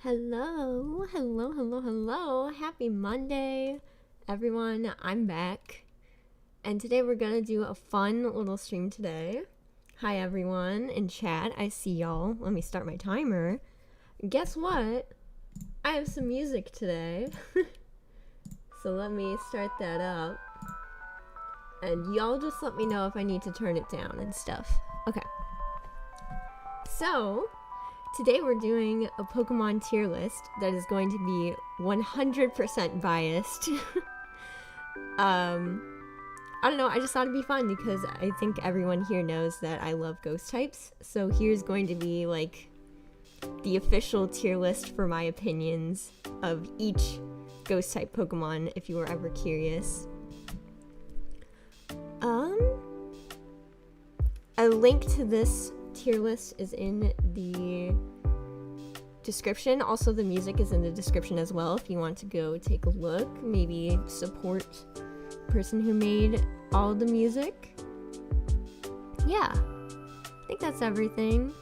Hello, hello, hello, hello. Happy Monday, everyone. I'm back. And today we're gonna do a fun little stream today. Hi, everyone in chat. I see y'all. Let me start my timer. Guess what? I have some music today. So let me start that up. And y'all just let me know if I need to turn it down and stuff. Okay. So, today we're doing a Pokemon tier list that is going to be 100% biased. I don't know, I just thought it'd be fun because I think everyone here knows that I love ghost types. So here's going to be like the official tier list for my opinions of each ghost type Pokemon if you were ever curious. A link to this tier list is in the description. Also, the music is in the description as well if you want to go take a look. Maybe support the person who made all the music. Yeah, I think that's everything.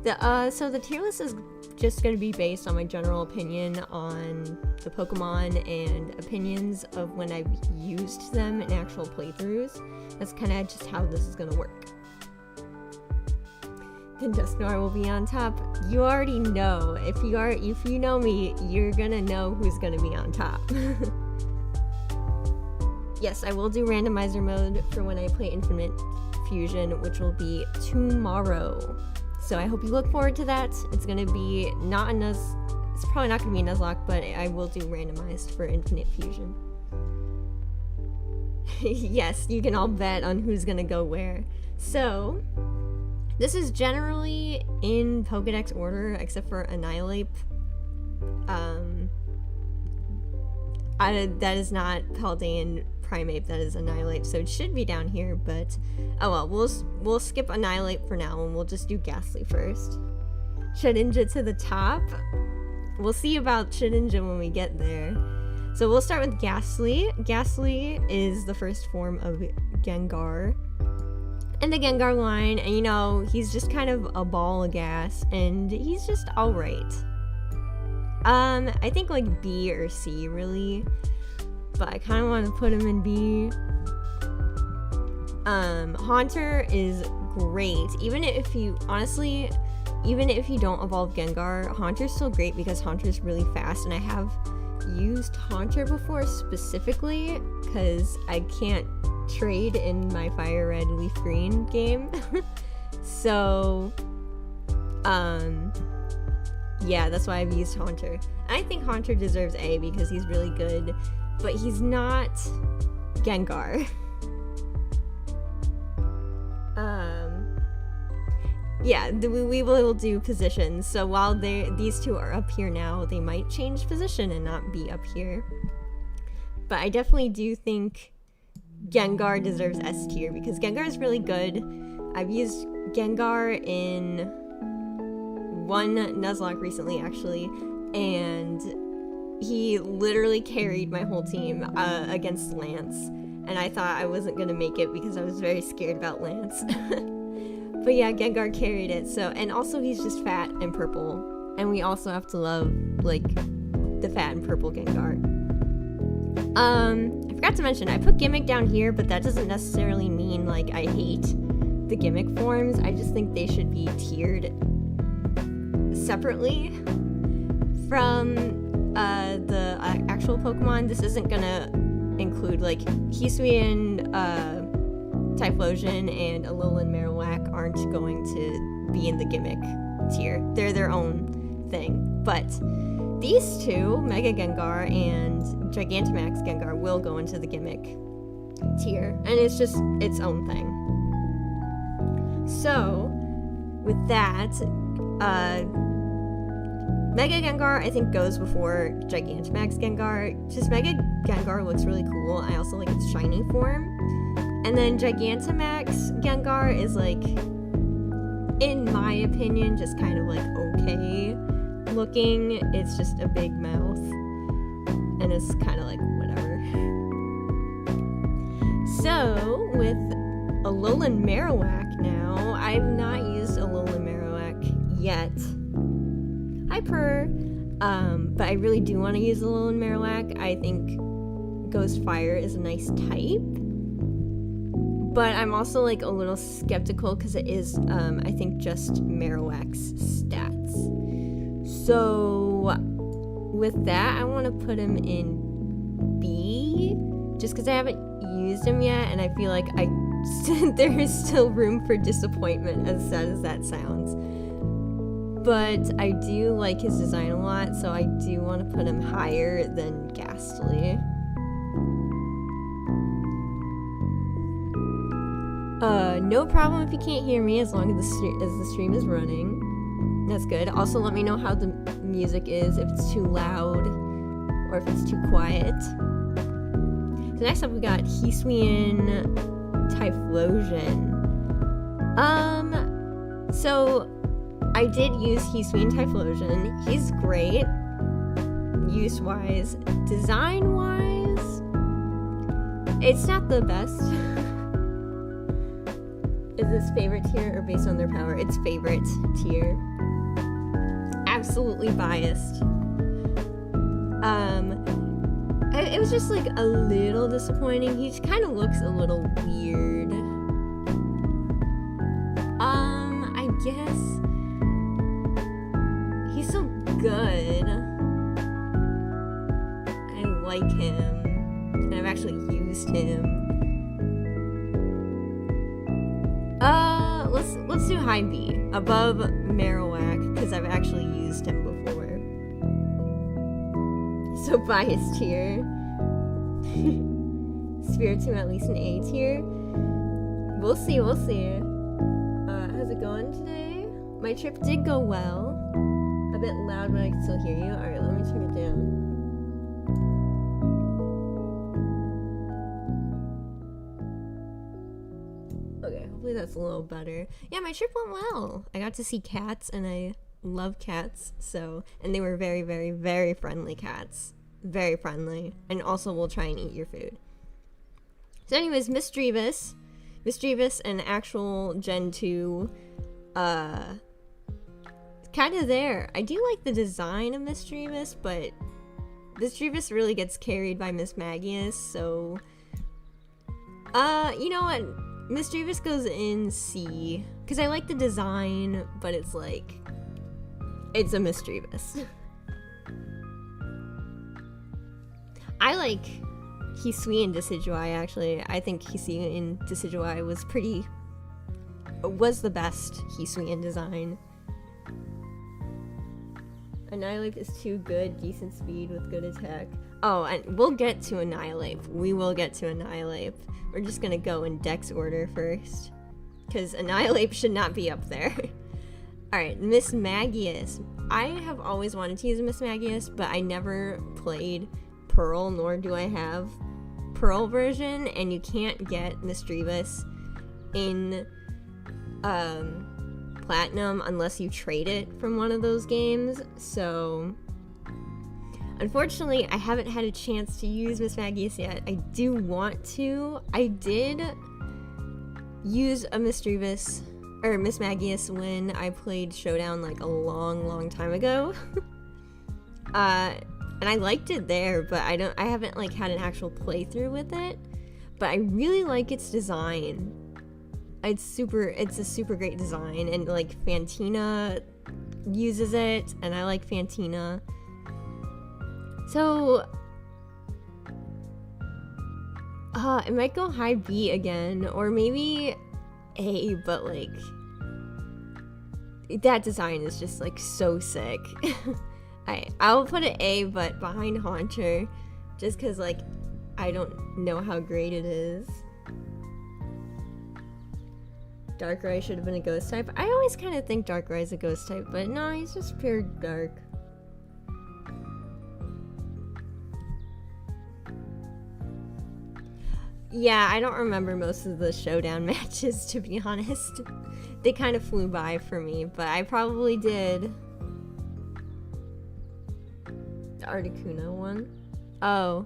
So the tier list is just going to be based on my general opinion on the Pokemon and opinions of when I've used them in actual playthroughs. That's kind of just how this is going to work. Then Duskul will be on top. You already know. If you know me, you're gonna know who's gonna be on top. Yes, I will do randomizer mode for when I play Infinite Fusion, which will be tomorrow. So I hope you look forward to that. It's gonna be it's probably not gonna be a Nuzlocke, but I will do randomized for Infinite Fusion. Yes, you can all bet on who's gonna go where. So this is generally in Pokedex order, except for Annihilate. That is not Paldean Primeape, that is Annihilate, so it should be down here, but oh well, we'll skip Annihilate for now, and we'll just do Ghastly first. Shedinja to the top. We'll see about Shedinja when we get there. So we'll start with Ghastly. Ghastly is the first form of Gengar in the Gengar line, and you know, he's just kind of a ball of gas, and he's just alright. I think like B or C really, but I kind of want to put him in B. Haunter is great, even if you don't evolve Gengar, Haunter's still great because Haunter's really fast, and I have used Haunter before specifically because I can't trade in my Fire Red Leaf Green game. So yeah, that's why I've used Haunter. I think Haunter deserves A because he's really good, but he's not Gengar. Yeah, we will do positions. So while these two are up here now, they might change position and not be up here. But I definitely do think Gengar deserves S tier because Gengar is really good. I've used Gengar in one Nuzlocke recently, actually, and he literally carried my whole team against Lance, and I thought I wasn't gonna make it because I was very scared about Lance. But yeah, Gengar carried it. So, and also he's just fat and purple, and we also have to love like the fat and purple Gengar. I forgot to mention, I put Gimmick down here, but that doesn't necessarily mean like I hate the Gimmick forms. I just think they should be tiered separately from the actual Pokemon. This isn't gonna include like Hisuian, Typhlosion, and Alolan Marowak aren't going to be in the Gimmick tier. They're their own thing. But these two, Mega Gengar and Gigantamax Gengar, will go into the Gimmick tier, and it's just its own thing. So, with that, Mega Gengar I think goes before Gigantamax Gengar. Just Mega Gengar looks really cool. I also like its shiny form. And then Gigantamax Gengar is like, in my opinion, just kind of like okay looking. It's just a big mouth, and it's kind of like whatever. So with Alolan Marowak now, I've not used Alolan Marowak yet. Hi Per. But I really do want to use Alolan Marowak. I think Ghost Fire is a nice type. But I'm also like a little skeptical because it is, I think, just Marowak's stats. So with that, I want to put him in B, just because I haven't used him yet, and I feel like there is still room for disappointment, as sad as that sounds. But I do like his design a lot, so I do want to put him higher than Ghastly. No problem if you can't hear me, as long as the stream is running. That's good. Also, let me know how the music is, if it's too loud or if it's too quiet. So next up we got Hisuian Typhlosion. So I did use Hisuian Typhlosion. He's great, use-wise. Design-wise, it's not the best. Is this favorite tier or based on their power? It's favorite tier. Absolutely biased. It was just like a little disappointing. He kind of looks a little weird. I guess he's so good. I like him, and I've actually used him. Let's do high B, above Marowak, because I've actually used him before. So biased here. Spiritomb at least an A tier. We'll see, we'll see. How's it going today? My trip did go well. A bit loud, but I can still hear you. Alright, let me turn it down. Okay, hopefully that's a little better. Yeah, my trip went well. I got to see cats, and I love cats, so... And they were very, very, very friendly cats. Very friendly. And also will try and eat your food. So anyways, Misdreavus. Misdreavus and actual Gen 2, kind of there. I do like the design of Misdreavus, but Misdreavus really gets carried by Mismagius, so... you know what? Misdreavus goes in C, because I like the design, but it's like, it's a Misdreavus. I like Hisuian Decidueye, actually. I think Hisuian Decidueye was the best Hisuian design. Annihilate is too good, decent speed with good attack. Oh, and we'll get to Annihilate. We will get to Annihilate. We're just gonna go in Dex order first, because Annihilate should not be up there. Alright, Mismagius. I have always wanted to use a Mismagius, but I never played Pearl, nor do I have Pearl version, and you can't get Misdreavus in Platinum unless you trade it from one of those games, so unfortunately I haven't had a chance to use Mismagius yet. I do want to. I did use a Misdreavus or Mismagius when I played Showdown like a long time ago. And I liked it there, but I haven't like had an actual playthrough with it. But I really like its design. It's a super great design, and like Fantina uses it, and I like Fantina. So it might go high B again, or maybe A, but like that design is just like so sick. I'll put it A, but behind Haunter, just because like I don't know how great it is. Darkrai should have been a ghost type. I always kind of think Darkrai is a ghost type, but no, he's just pure dark. Yeah, I don't remember most of the Showdown matches, to be honest. They kind of flew by for me, but I probably did. The Articuno one? Oh.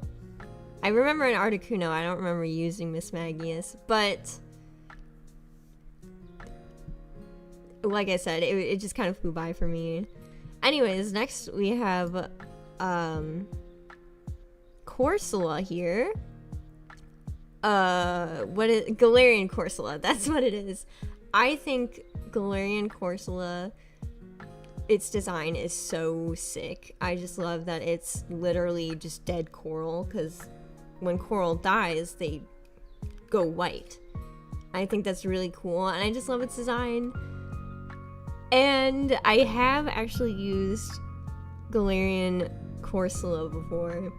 I remember an Articuno. I don't remember using Mismagius, but like I said, it just kind of flew by for me. Anyways, next we have Corsola here. Galarian Corsola, that's what it is. I think Galarian Corsola, its design is so sick. I just love that it's literally just dead coral, because when coral dies, they go white. I think that's really cool, and I just love its design. And I have actually used Galarian Corsola before,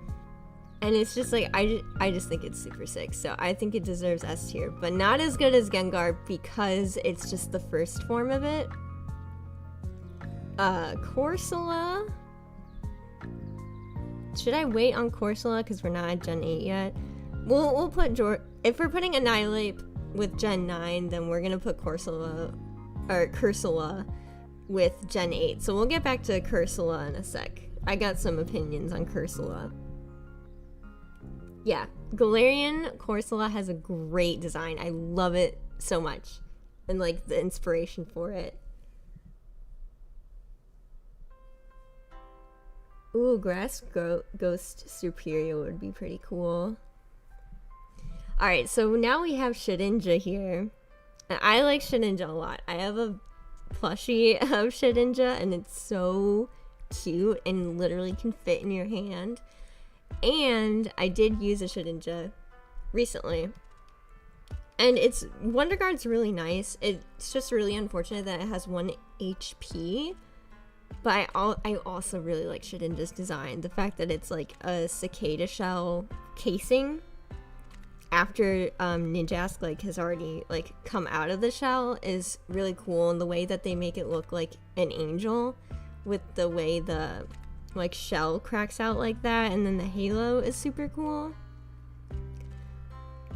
and it's just like, I just think it's super sick. So I think it deserves S tier, but not as good as Gengar because it's just the first form of it. Corsola. Should I wait on Corsola because we're not at Gen 8 yet? We'll put if we're putting Annihilate with Gen 9, then we're gonna put Corsola with Gen 8. So we'll get back to Corsola in a sec. I got some opinions on Corsola. Yeah, Galarian Corsola has a great design. I love it so much, and like the inspiration for it. Ooh, Grass Ghost Superior would be pretty cool. Alright, so now we have Shedinja here. And I like Shedinja a lot. I have a plushie of Shedinja, and it's so cute and literally can fit in your hand. And I did use a Shedinja recently. And its Wonder Guard's really nice. It's just really unfortunate that it has 1 HP. But I also really like Shedinja's design. The fact that it's like a cicada shell casing after Ninjask like has already like come out of the shell is really cool, and the way that they make it look like an angel with the way the like shell cracks out like that, and then the halo is super cool.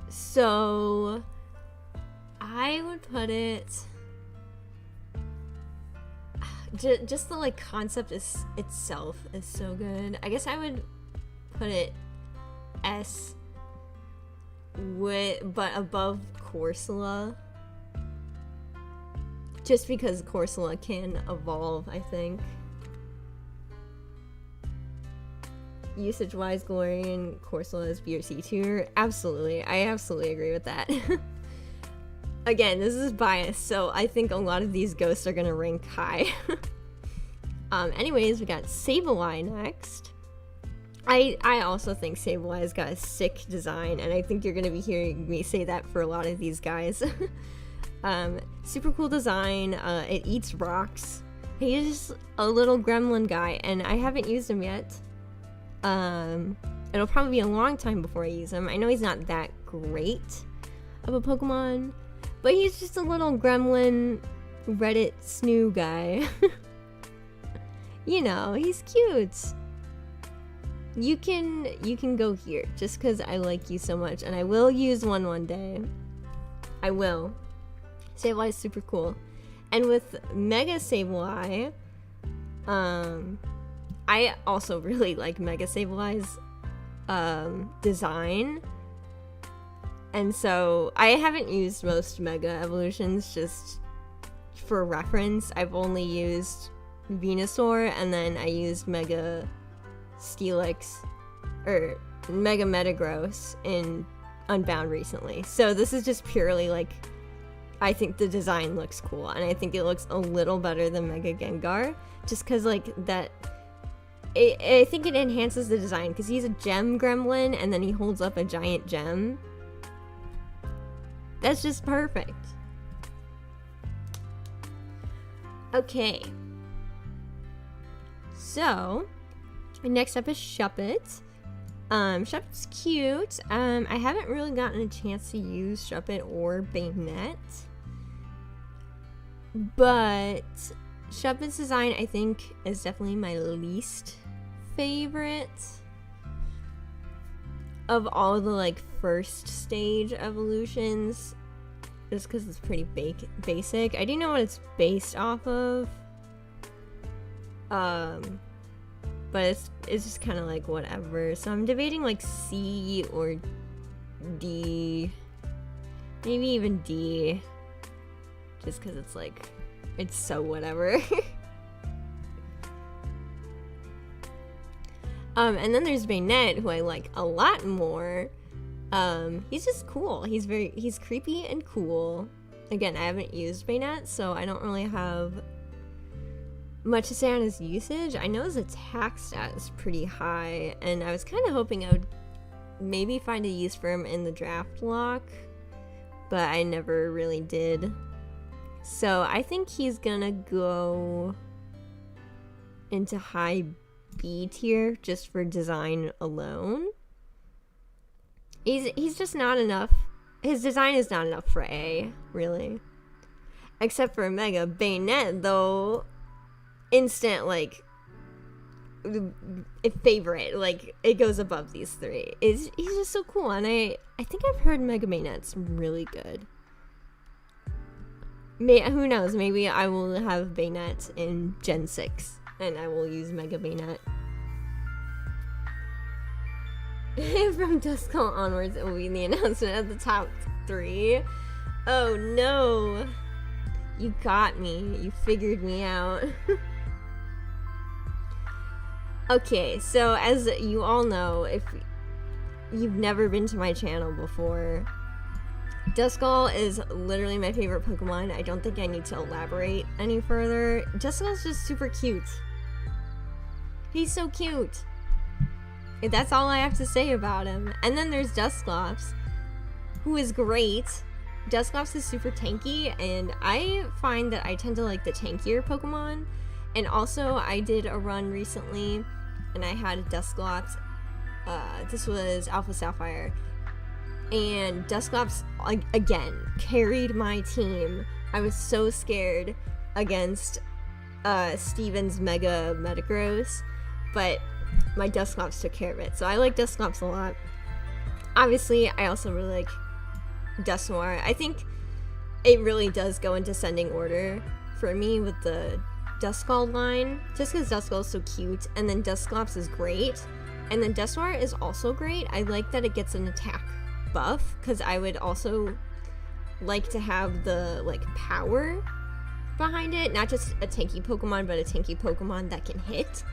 So I would put it, just the like concept itself is so good. I guess I would put it S but above Corsola, just because Corsola can evolve, I think. Usage wise, Galarian Corsola is B or C tier. Absolutely, I absolutely agree with that. Again, this is biased, so I think a lot of these ghosts are gonna rank high. Anyways, we got Sableye next. I also think Sableye's got a sick design, and I think you're gonna be hearing me say that for a lot of these guys. Super cool design. It eats rocks. He's a little gremlin guy, and I haven't used him yet. It'll probably be a long time before I use him. I know he's not that great of a Pokemon, but he's just a little gremlin Reddit snoo guy. You know, he's cute. You can go here just because I like you so much, and I will use one day. I will. Sableye is super cool. And with Mega Sableye, I also really like Mega Sableye's design. And so I haven't used most Mega Evolutions, just for reference. I've only used Venusaur, and then I used Mega Steelix or Mega Metagross in Unbound recently. So this is just purely like, I think the design looks cool, and I think it looks a little better than Mega Gengar, just because like that, I think it enhances the design because he's a gem gremlin and then he holds up a giant gem. That's just perfect. Okay, so next up is Shuppet. Shuppet's cute. I haven't really gotten a chance to use Shuppet or Banette, but Shuppet's design I think is definitely my least favorite of all the like first stage evolutions, just because it's pretty basic. I do know what it's based off of, but it's just kind of like whatever. So I'm debating like C or D, maybe even D, just because it's like, it's so whatever. And then there's Banette, who I like a lot more. He's just cool. He's creepy and cool. Again, I haven't used Banette, so I don't really have much to say on his usage. I know his attack stat is pretty high, and I was kind of hoping I would maybe find a use for him in the draft lock, but I never really did. So I think he's gonna go into high B tier just for design alone. He's just not enough. His design is not enough for A, really. Except for Mega Banette, though, instant, like, favorite. Like, it goes above these three. He's just so cool, and I think I've heard Mega Banette's really good. Who knows, maybe I will have Banette in Gen 6, and I will use Mega Banette. From Duskull onwards, it will be the announcement of the top 3. Oh no! You got me. You figured me out. Okay, so as you all know, if you've never been to my channel before, Duskull is literally my favorite Pokemon. I don't think I need to elaborate any further. Duskull's just super cute. He's so cute. That's all I have to say about him. And then there's Dusclops, who is great. Dusclops is super tanky, and I find that I tend to like the tankier Pokemon. And also, I did a run recently, and I had a Dusclops. This was Alpha Sapphire. And Dusclops, again, carried my team. I was so scared against Steven's Mega Metagross, but my Dusclops took care of it. So I like Dusclops a lot. Obviously, I also really like Dusknoir. I think it really does go in descending order for me with the Duskull line, just because Duskull is so cute, and then Dusclops is great, and then Dusknoir is also great. I like that it gets an attack buff, because I would also like to have the, like, power behind it, not just a tanky Pokemon, but a tanky Pokemon that can hit.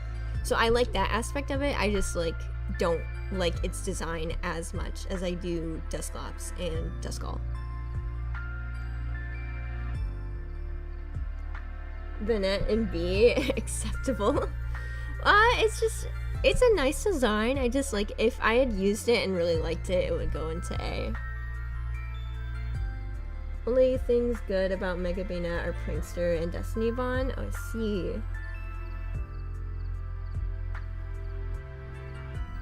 So I like that aspect of it. I just, like, don't like its design as much as I do Dusclops and Duskull. Banette and B, acceptable. It's a nice design. I just, like, if I had used it and really liked it, it would go into A. Only things good about Mega Banette are Prankster and Destiny Bond. Oh, I see.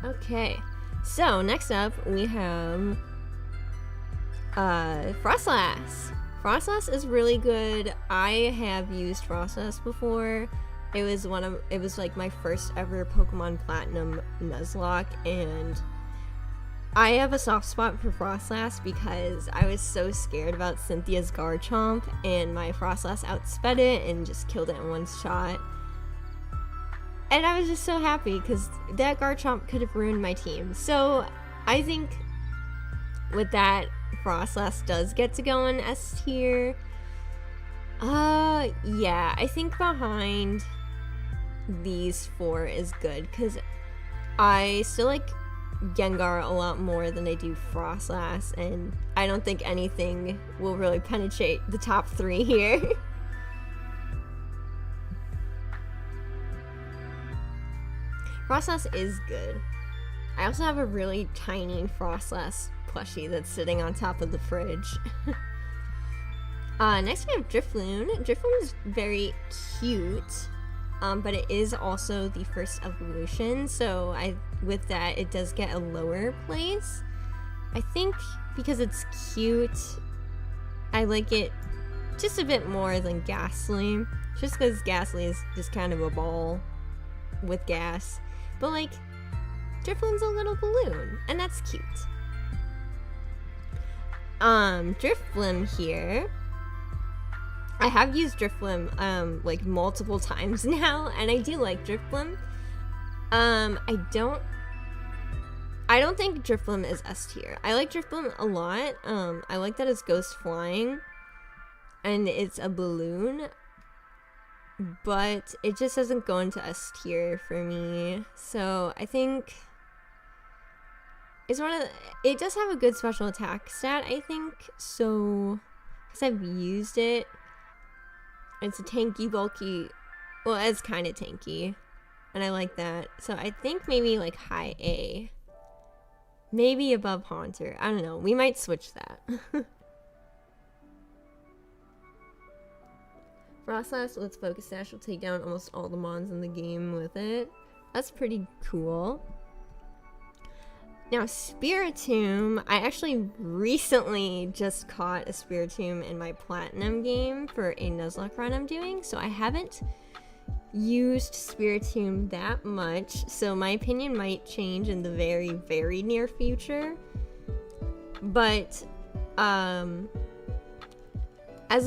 Okay, so next up we have Frostlass. Frostlass is really good. I have used Frostlass before. It was like my first ever Pokemon Platinum Nuzlocke, and I have a soft spot for Frostlass because I was so scared about Cynthia's Garchomp, and my Frostlass outsped it and just killed it in one shot. And I was just so happy because that Garchomp could have ruined my team. So I think with that, Frostlass does get to go in S tier. Yeah, I think behind these 4 is good because I still like Gengar a lot more than I do Frostlass, and I don't think anything will really penetrate the top 3 here. Frostlass is good. I also have a really tiny Frostlass plushie that's sitting on top of the fridge. Next we have Drifloon. Drifloon is very cute, but it is also the first evolution, so with that it does get a lower place. I think because it's cute, I like it just a bit more than Ghastly, just because Ghastly is just kind of a ball with gas. But, like, Drifloon's a little balloon, and that's cute. Drifblim here. I have used Drifblim, like, multiple times now, and I do like Drifblim. I don't think Drifblim is S tier. I like Drifblim a lot. I like that it's ghost flying, and it's a balloon. but it just doesn't go into S tier for me. So I think it's it does have a good special attack stat, I think. So, because I've used it, it's a tanky, bulky, well, it's kind of tanky, and I like that. So I think maybe like high A, maybe above Haunter. I don't know. We might switch that. Frostlass, let's Focus Sash will take down almost all the mons in the game with it. That's pretty cool. Now, Spiritomb, I actually recently just caught a Spiritomb in my Platinum game for a Nuzlocke run I'm doing, so I haven't used Spiritomb that much, so my opinion might change in the very, very near future. But, as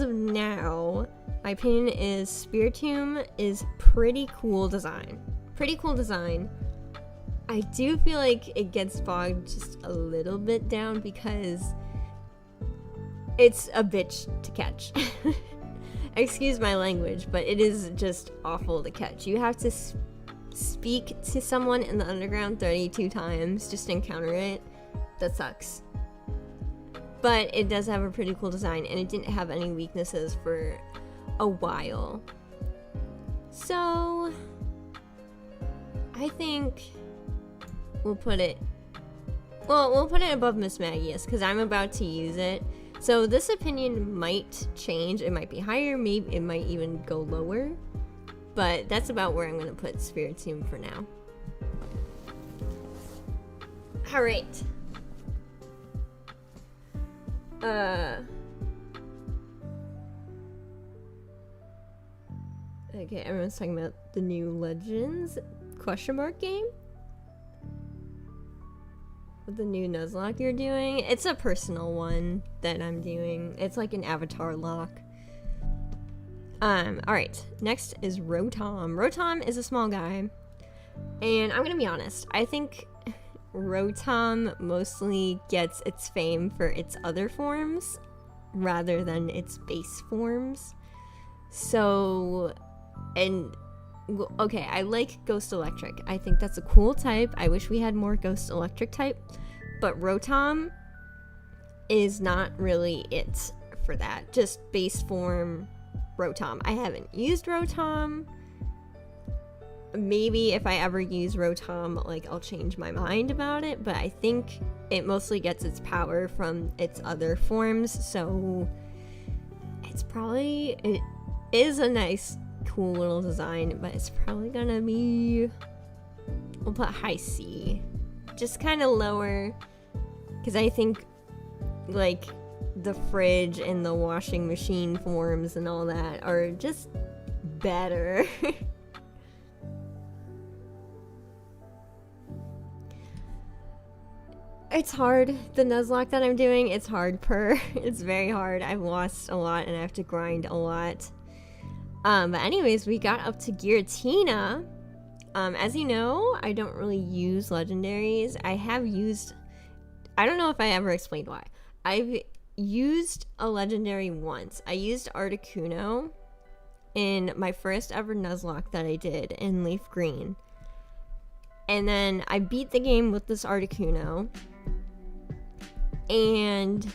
of now, my opinion is Spiritomb is pretty cool design. Pretty cool design. I do feel like it gets bogged just a little bit down because it's a bitch to catch. Excuse my language, but it is just awful to catch. You have to speak to someone in the underground 32 times just to encounter it. That sucks. But it does have a pretty cool design, and it didn't have any weaknesses for a while. So I think we'll put it above Miss Magius because I'm about to use it. So this opinion might change. It might be higher, maybe it might even go lower, but that's about where I'm going to put Spiritomb for now. All right. Okay, everyone's talking about the new Legends question mark game. With the new Nuzlocke you're doing. It's a personal one that I'm doing. It's like an avatar lock. Alright. Next is Rotom. Rotom is a small guy. And I'm gonna be honest. I think Rotom mostly gets its fame for its other forms rather than its base forms. So, and okay, I like Ghost Electric. I think that's a cool type. I wish we had more Ghost Electric type, but Rotom is not really it for that. Just base form Rotom. I haven't used Rotom. Maybe if I ever use Rotom, like, I'll change my mind about it, but I think it mostly gets its power from its other forms, so it's probably, it is a nice, cool little design, but it's probably gonna be, we'll put high C. Just kind of lower, because I think, like, the fridge and the washing machine forms and all that are just better. It's hard. The Nuzlocke that I'm doing, it's hard it's very hard. I've lost a lot and I have to grind a lot. But anyways, we got up to Giratina. As you know, I don't really use legendaries. I have used, I don't know if I ever explained why. I've used a legendary once. I used Articuno in my first ever Nuzlocke that I did in Leaf Green. And then I beat the game with this Articuno. And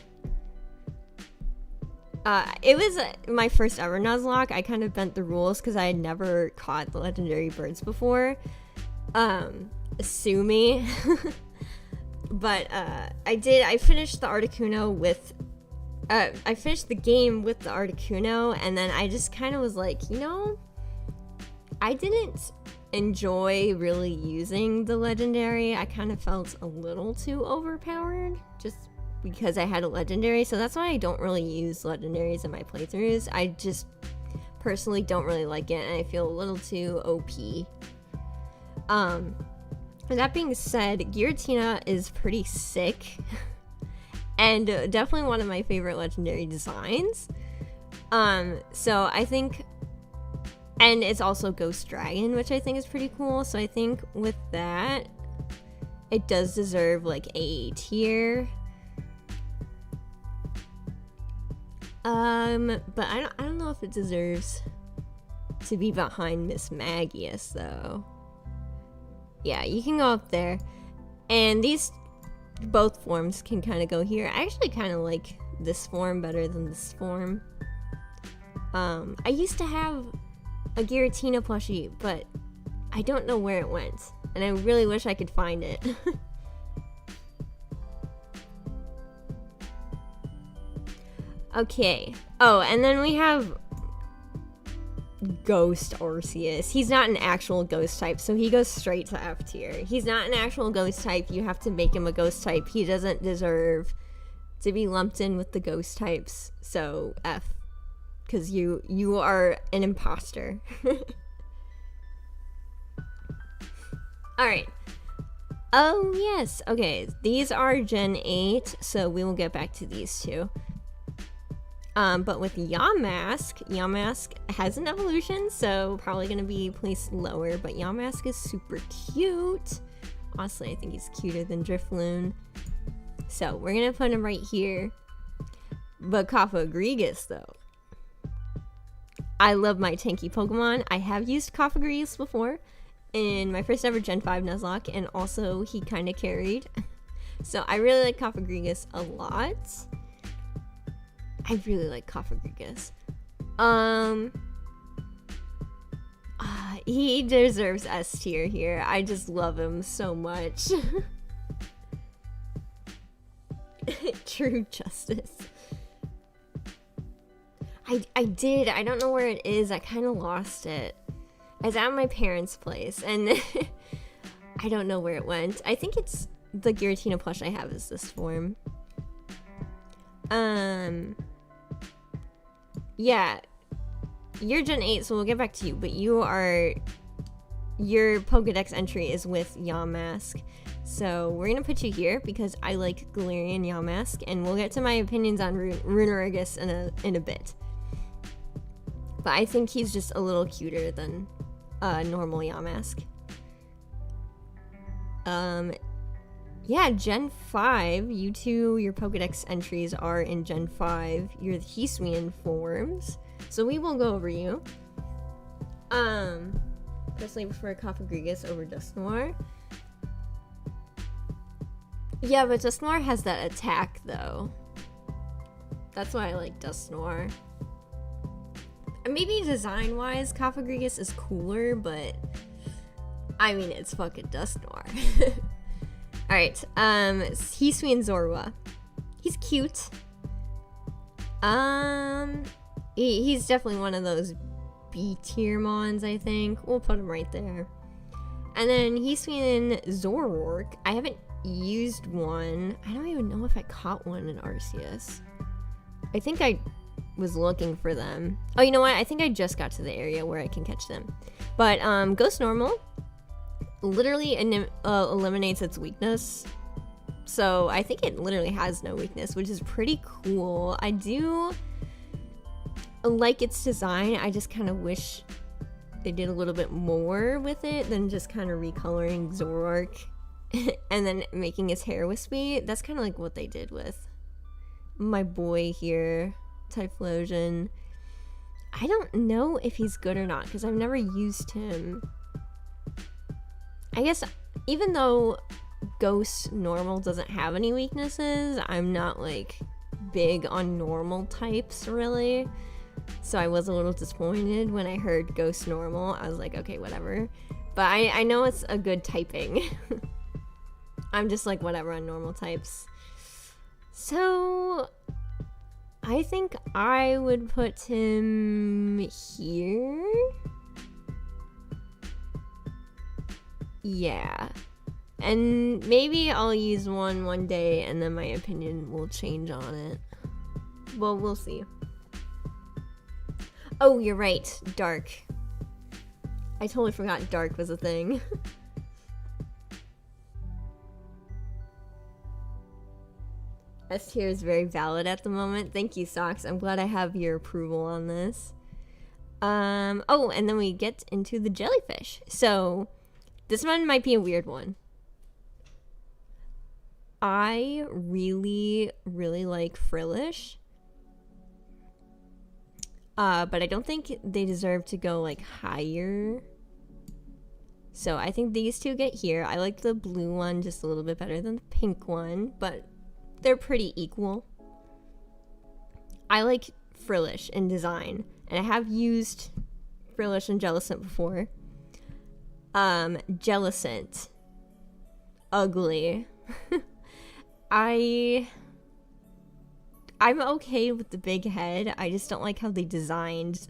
it was my first ever Nuzlocke. I kind of bent the rules because I had never caught the legendary birds before. Sue me. But I finished the Articuno with, I finished the game with the Articuno, and then I just kind of was like, you know, I didn't enjoy really using the legendary. I kind of felt a little too overpowered just because I had a legendary, so that's why I don't really use legendaries in my playthroughs. I just personally don't really like it, and I feel a little too OP. And that being said, Giratina is pretty sick and definitely one of my favorite legendary designs. So I think, and it's also Ghost Dragon, which I think is pretty cool. So I think with that, it does deserve like A tier. But I don't know if it deserves to be behind Miss Magius, though. Yeah, you can go up there. And these both forms can kind of go here. I actually kind of like this form better than this form. I used to have a Giratina plushie, but I don't know where it went. And I really wish I could find it. Okay. Oh, and then we have Ghost Arceus. He's not an actual ghost type, so he goes straight to F tier. He's not an actual ghost type. You have to make him a ghost type. He doesn't deserve to be lumped in with the ghost types. So F. Because you are an imposter. Alright. Oh, yes. Okay, these are Gen 8, so we will get back to these two. But with Yamask has an evolution, so probably going to be placed lower, but Yamask is super cute. Honestly, I think he's cuter than Drifblim. So, we're going to put him right here. But Cofagrigus, though. I love my tanky Pokemon. I have used Cofagrigus before in my first ever Gen 5 Nuzlocke, and also he kind of carried. So, I really like Cofagrigus a lot. I really like Cofagrigus. He deserves S tier here. I just love him so much. True justice. I did. I don't know where it is. I kind of lost it. I was at my parents' place, and I don't know where it went. I think it's the Giratina plush I have is this form. Yeah, you're Gen 8, so we'll get back to you, but your Pokedex entry is with Yamask. So we're going to put you here because I like Galarian Yamask, and we'll get to my opinions on Runerigus in a bit. But I think he's just a little cuter than normal Yamask. Yeah, Gen 5, you two, your Pokedex entries are in Gen 5. You're the Hisuian forms. So we will go over you. Personally prefer Cofagrigus over Dusknoir. Yeah, but Dusknoir has that attack, though. That's why I like Dusknoir. Maybe design-wise, Cofagrigus is cooler, but I mean, it's fucking Dusknoir. Alright, Hisuian Zorua. He's cute. He's definitely one of those B-tier mons, I think. We'll put him right there. And then Hisuian Zoroark. I haven't used one. I don't even know if I caught one in Arceus. I think I was looking for them. Oh, you know what? I think I just got to the area where I can catch them. But, Ghost Normal literally eliminates its weakness. So I think it literally has no weakness, which is pretty cool. I do like its design. I just kind of wish they did a little bit more with it than just kind of recoloring Zoroark and then making his hair wispy. That's kind of like what they did with my boy here, Typhlosion. I don't know if he's good or not because I've never used him. I guess even though Ghost Normal doesn't have any weaknesses, I'm not like big on normal types really. So I was a little disappointed when I heard Ghost Normal. I was like, okay, whatever. But I know it's a good typing. I'm just like whatever on normal types. So I think I would put him here. Yeah. And maybe I'll use one day and then my opinion will change on it. Well, we'll see. Oh, you're right. Dark. I totally forgot dark was a thing. S tier is very valid at the moment. Thank you, Socks. I'm glad I have your approval on this. Oh, and then we get into the jellyfish. So this one might be a weird one. I really, really like Frillish. But I don't think they deserve to go like higher. So I think these two get here. I like the blue one just a little bit better than the pink one, but they're pretty equal. I like Frillish in design, and I have used Frillish and Jellicent before. Jellicent. Ugly. I'm okay with the big head. I just don't like how they designed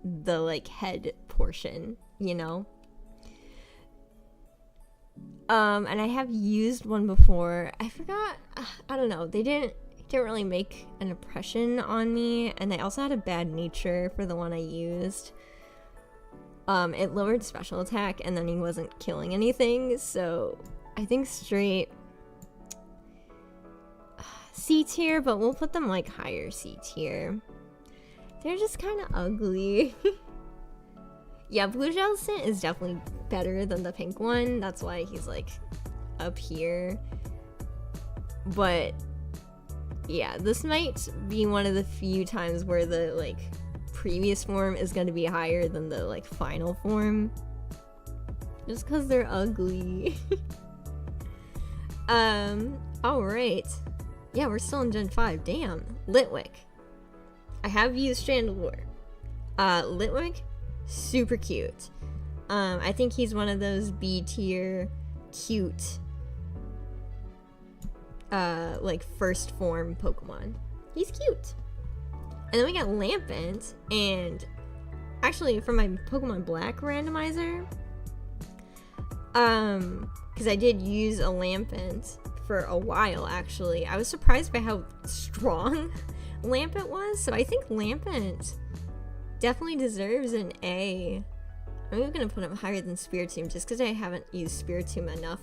the like head portion, you know? And I have used one before. I forgot. I don't know. They didn't really make an impression on me, and they also had a bad nature for the one I used. It lowered special attack, and then he wasn't killing anything, so I think straight C tier, but we'll put them like higher C tier. They're just kind of ugly. Yeah, blue Jellicent is definitely better than the pink one. That's why he's like up here. But yeah, this might be one of the few times where the like previous form is going to be higher than the like final form. Just because they're ugly. Alright. Yeah, we're still in Gen 5. Damn. Litwick. I have used Chandelure. Litwick, super cute. I think he's one of those B tier cute like first form Pokemon. He's cute. And then we got Lampent, and actually for my Pokemon Black randomizer, because I did use a Lampent for a while actually. I was surprised by how strong Lampent was, so I think Lampent definitely deserves an A. I'm even gonna put him higher than Spiritomb just because I haven't used Spiritomb enough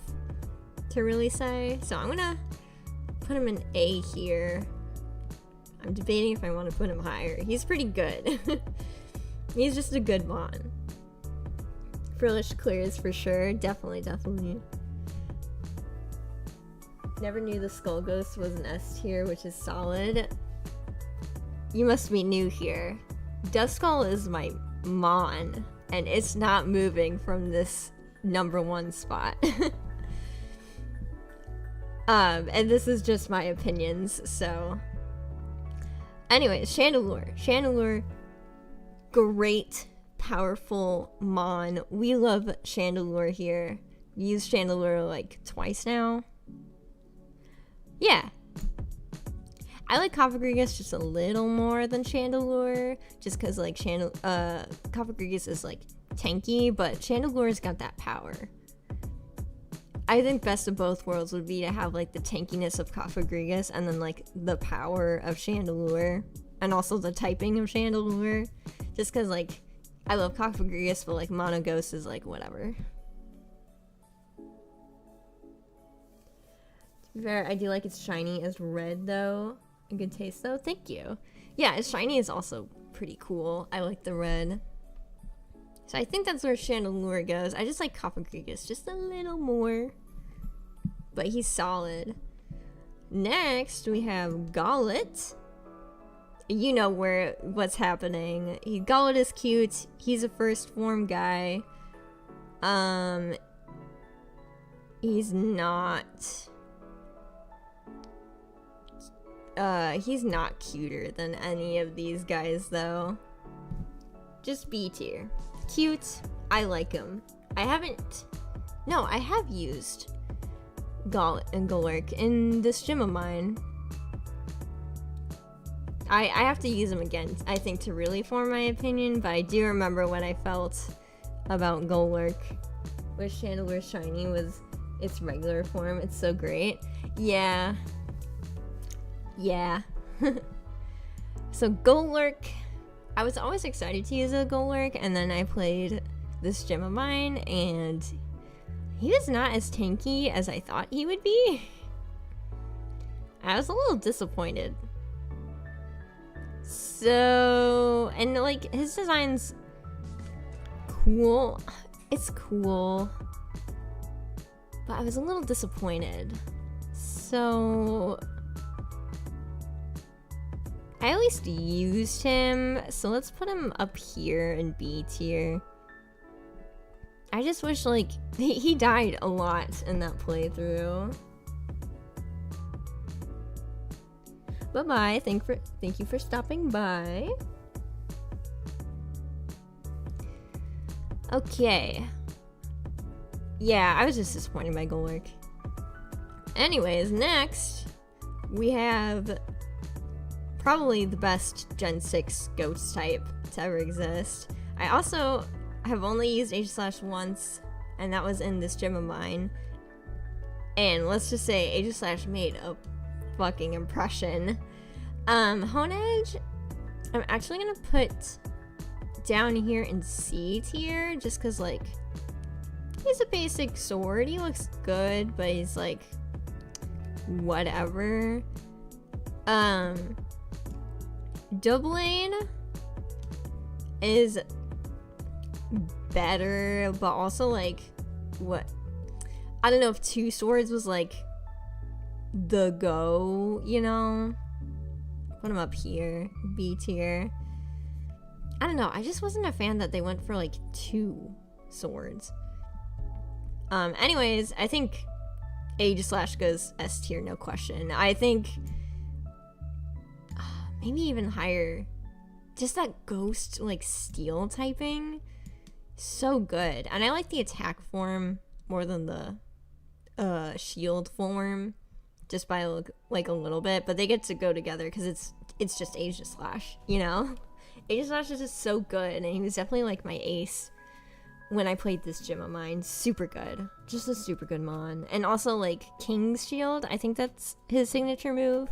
to really say. So I'm gonna put him in A here. I'm debating if I want to put him higher. He's pretty good. He's just a good Mon. Frillish clears for sure. Definitely. Never knew the Skull Ghost was an S tier, which is solid. You must be new here. Duskull is my Mon, and it's not moving from this #1 spot. And this is just my opinions, so. Anyways, Chandelure, great, powerful Mon. We love Chandelure here. We used Chandelure like twice now. Yeah. I like Cofagrigus just a little more than Chandelure, just because like Cofagrigus is like tanky, but Chandelure's got that power. I think best of both worlds would be to have like the tankiness of Cofagrigus and then like the power of Chandelure, and also the typing of Chandelure, just because like I love Cofagrigus, but like Monoghost is like whatever. To be fair, I do like its shiny as red though. A good taste though. Thank you. Yeah, its shiny is also pretty cool. I like the red. So I think that's where Chandelure goes. I just like Cofagrigus just a little more. But he's solid. Next, we have Golett. You know what's happening. Golett is cute. He's a first form guy. He's not cuter than any of these guys though. Just B tier. Cute. I like him. I have used Golett and Golurk in this gym of mine. I have to use him again, I think, to really form my opinion, but I do remember what I felt about Golurk with Chandelure Shiny was its regular form. It's so great. Yeah. So Golurk, I was always excited to use a Golurk, and then I played this gym of mine, and he was not as tanky as I thought he would be. I was a little disappointed. So, and like, his design's cool. It's cool. But I was a little disappointed. So, I at least used him, so let's put him up here in B tier. I just wish, like, he died a lot in that playthrough. Bye-bye. Thank you for stopping by. Okay. Yeah, I was just disappointed by Golett. Anyways, next, we have probably the best Gen 6 ghost type to ever exist. I also have only used Aegislash once, and that was in this gym of mine. And let's just say Aegislash made a fucking impression. Honedge, I'm actually gonna put down here in C tier, just cause like, he's a basic sword, he looks good, but he's like, whatever. Doublane is better, but also like, what? I don't know if Two Swords was like the go, you know? Put him up here, B tier. I don't know, I just wasn't a fan that they went for like 2 swords. Anyways, I think Aegislash goes S tier, no question. I think maybe even higher. Just that ghost, like, steel typing, so good. And I like the attack form more than the shield form, just by like a little bit. But they get to go together because it's just Aegislash, you know? Aegislash is just so good, and he was definitely like my ace when I played this gym of mine. Super good. Just a super good mon. And also, like, King's Shield, I think that's his signature move.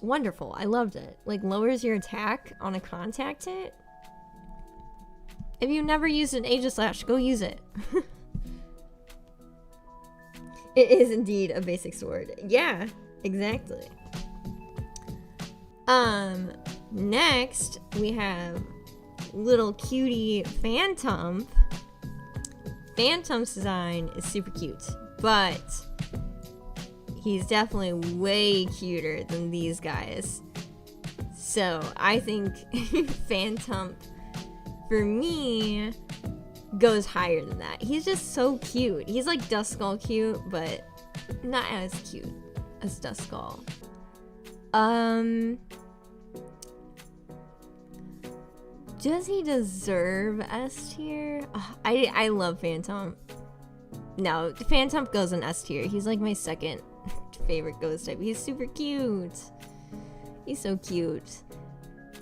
Wonderful. I loved it. Like, lowers your attack on a contact hit. If you've never used an Aegislash, go use it. It is indeed a basic sword. Yeah, exactly. Next, we have little cutie Phantom. Phantom's design is super cute, but he's definitely way cuter than these guys. So I think Phantom, for me, goes higher than that. He's just so cute. He's like Duskull cute, but not as cute as Duskull. Does he deserve S tier? Oh, I love Phantom. No, Phantom goes in S tier. He's like my second favorite ghost type. He's super cute. He's so cute.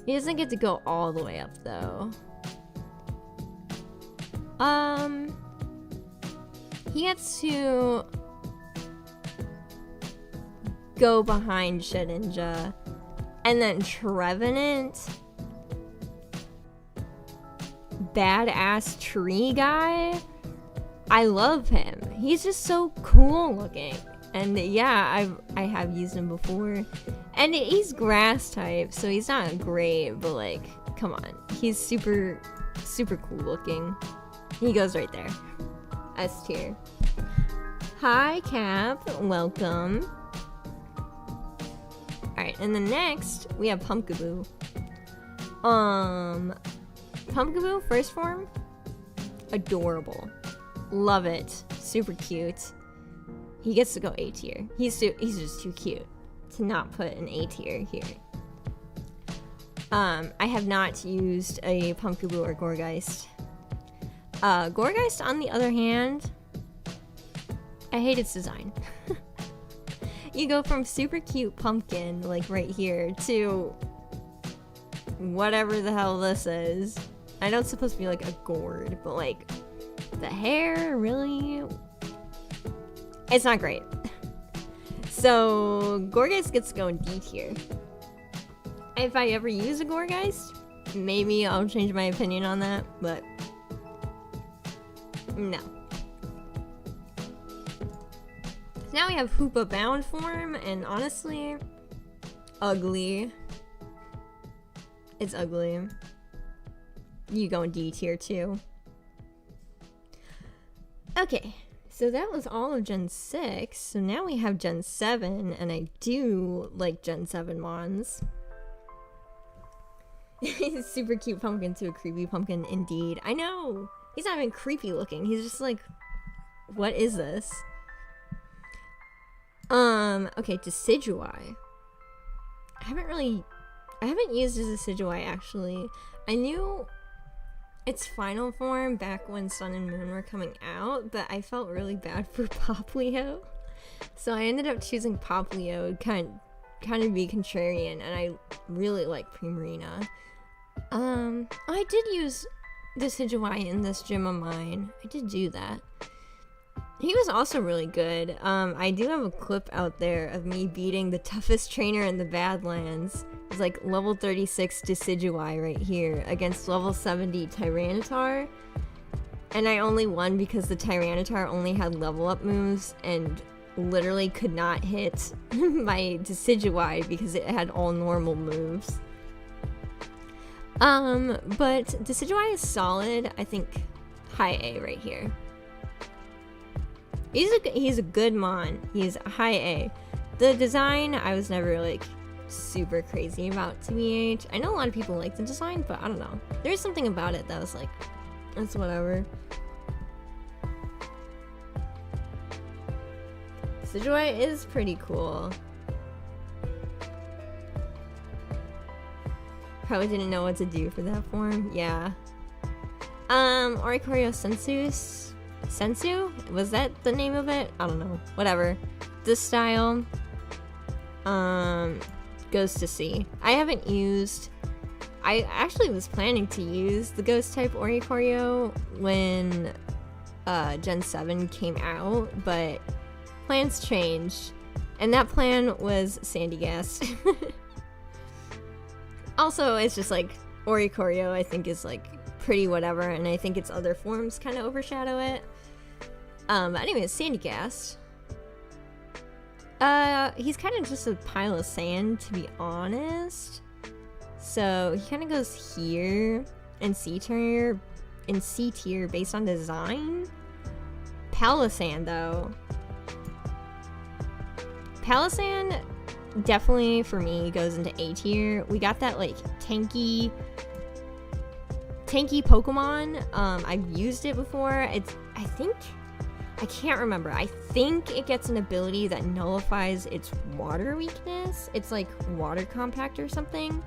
He doesn't get to go all the way up though. He gets to go behind Shedinja, and then Trevenant, badass tree guy. I love him. He's just so cool looking. And yeah, I have used him before. And he's grass type, so he's not great, but like, come on. He's super, super cool looking. He goes right there. S tier. Hi, Cap. Welcome. Alright, and then next, we have Pumpkaboo. Pumpkaboo, first form, adorable. Love it. Super cute. He gets to go A tier. He's just too cute to not put an A tier here. I have not used a Pumpkaboo or Gourgeist. Gourgeist, on the other hand, I hate its design. You go from super cute pumpkin, like right here, to whatever the hell this is. I know it's supposed to be like a gourd, but like, the hair, really? It's not great. So, Gourgeist gets to go in D tier. If I ever use a Gourgeist, maybe I'll change my opinion on that, but no. Now we have Hoopa bound form, and honestly, ugly. It's ugly. You go in D tier too. Okay, so that was all of Gen 6. So now we have Gen 7, and I do like Gen 7 mons. He's a super cute pumpkin to a creepy pumpkin indeed. I know! He's not even creepy looking. He's just like, what is this? Okay, Decidueye. I haven't used a Decidueye actually. I knew its final form back when Sun and Moon were coming out, but I felt really bad for Poplio. So I ended up choosing Poplio, kind of be contrarian, and I really like Primarina. I did use Decidueye in this gym of mine. I did do that. He was also really good. I do have a clip out there of me beating the toughest trainer in the Badlands. It's like level 36 Decidueye right here against level 70 Tyranitar. And I only won because the Tyranitar only had level up moves and literally could not hit my Decidueye because it had all normal moves. But Decidueye is solid. I think high A right here. He's a good mon. He's high A. The design, I was never like super crazy about, TBH. I know a lot of people like the design, but I don't know. There's something about it that was like, it's whatever. Decidueye is pretty cool. Probably didn't know what to do for that form. Yeah. Oricorio Sensu? Was that the name of it? I don't know. Whatever. This style goes to C. I haven't used... I actually was planning to use the ghost type Oricorio when Gen 7 came out, but plans changed. And that plan was Sandygast. Also, it's just like Oricorio I think is like pretty whatever, and I think its other forms kind of overshadow it. But anyways, Sandygast. He's kind of just a pile of sand, to be honest. So he kind of goes here in C tier based on design. Palisand though. Palisand definitely for me goes into A tier. We got that like tanky Pokemon. I've used it before. I can't remember. I think it gets an ability that nullifies its water weakness. It's like water compact or something.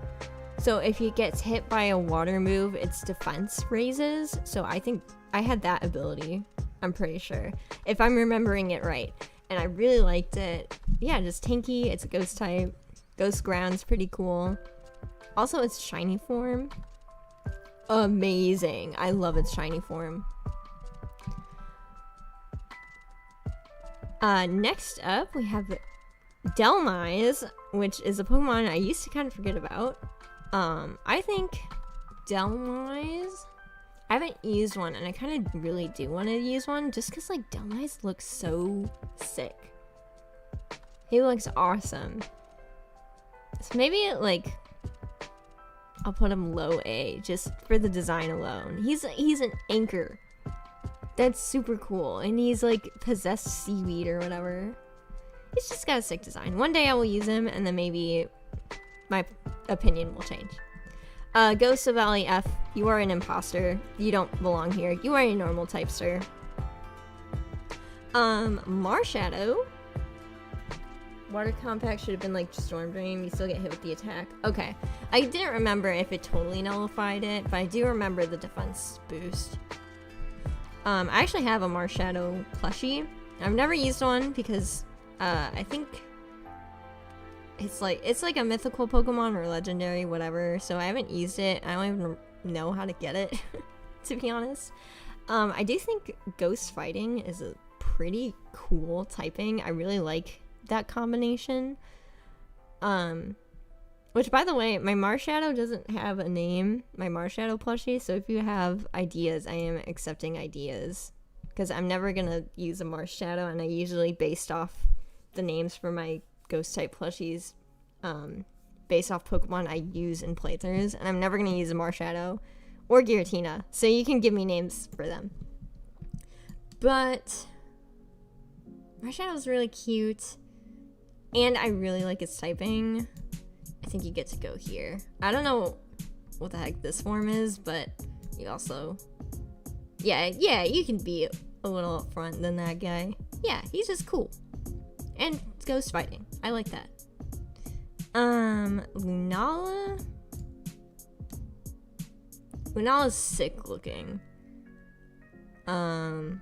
So if it gets hit by a water move, its defense raises. So I think I had that ability. I'm pretty sure. If I'm remembering it right. And I really liked it. Yeah, just tanky. It's a ghost type. Ghost ground's pretty cool. Also, its shiny form. Amazing. I love its shiny form. Next up, we have Delmise, which is a Pokemon I used to kind of forget about. I think Delmise... I haven't used one, and I kind of really do want to use one, just because, like, Delmise looks so sick. He looks awesome. So maybe, like, I'll put him low A, just for the design alone. He's an anchor. That's super cool, and he's, like, possessed seaweed or whatever. He's just got a sick design. One day I will use him, and then maybe my opinion will change. Ghost of Valley F, you are an imposter. You don't belong here. You are a normal type, sir. Marshadow. Water compact should have been like Storm Drain. You still get hit with the attack. Okay. I didn't remember if it totally nullified it, but I do remember the defense boost. I actually have a Marshadow plushie. I've never used one because I think it's like a mythical Pokemon or legendary, whatever. So I haven't used it. I don't even know how to get it, to be honest. I do think Ghost Fighting is a pretty cool typing. I really like that combination. Which, by the way, my Marshadow doesn't have a name, my Marshadow plushie. So if you have ideas, I am accepting ideas. Because I'm never going to use a Marshadow, and I usually based off the names for my ghost type plushies based off Pokemon I use in playthroughs, and I'm never going to use a Marshadow or Giratina, so you can give me names for them. But Marshadow is really cute, and I really like its typing. I think you get to go here. I don't know what the heck this form is, but you also, yeah, you can be a little up front than that guy. Yeah, he's just cool. And ghost fighting. I like that. Lunala? Lunala's sick looking. So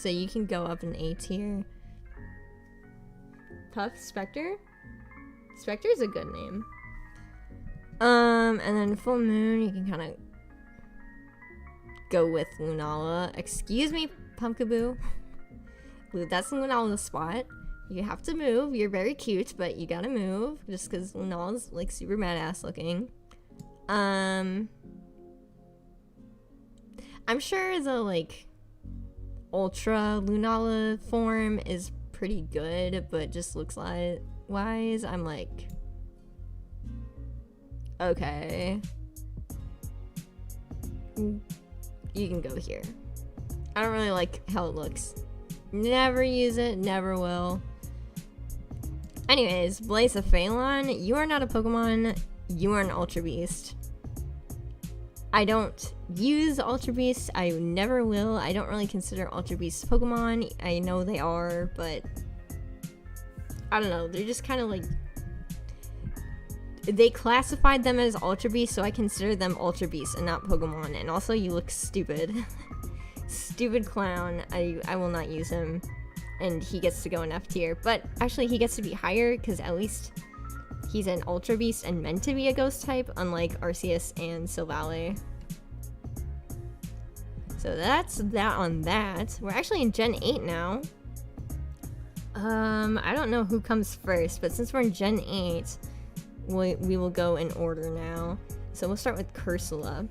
you can go up in A tier. Puff Spectre? Spectre's a good name. And then Full Moon, you can kind of go with Lunala. Excuse me, Pumpkaboo. That's Lunala's spot. You have to move. You're very cute, but you gotta move just because Lunala's like super badass looking. I'm sure the like Ultra Lunala form is pretty good, but just looks like wise, I'm like, okay, you can go here. I don't really like how it looks. Never use it, never will. Anyways, Blacephalon, you are not a Pokemon, you are an Ultra Beast. I don't use Ultra Beasts, I never will. I don't really consider Ultra Beasts Pokemon. I know they are, but I don't know, they're just kind of like, they classified them as Ultra Beasts, so I consider them Ultra Beasts and not Pokemon. And also, you look stupid. Stupid clown. I will not use him. And he gets to go in F tier. But actually, he gets to be higher, because at least he's an Ultra Beast and meant to be a Ghost type, unlike Arceus and Silvally. So that's that on that. We're actually in Gen 8 now. I don't know who comes first, but since we're in Gen 8, we will go in order now. So we'll start with Corsola.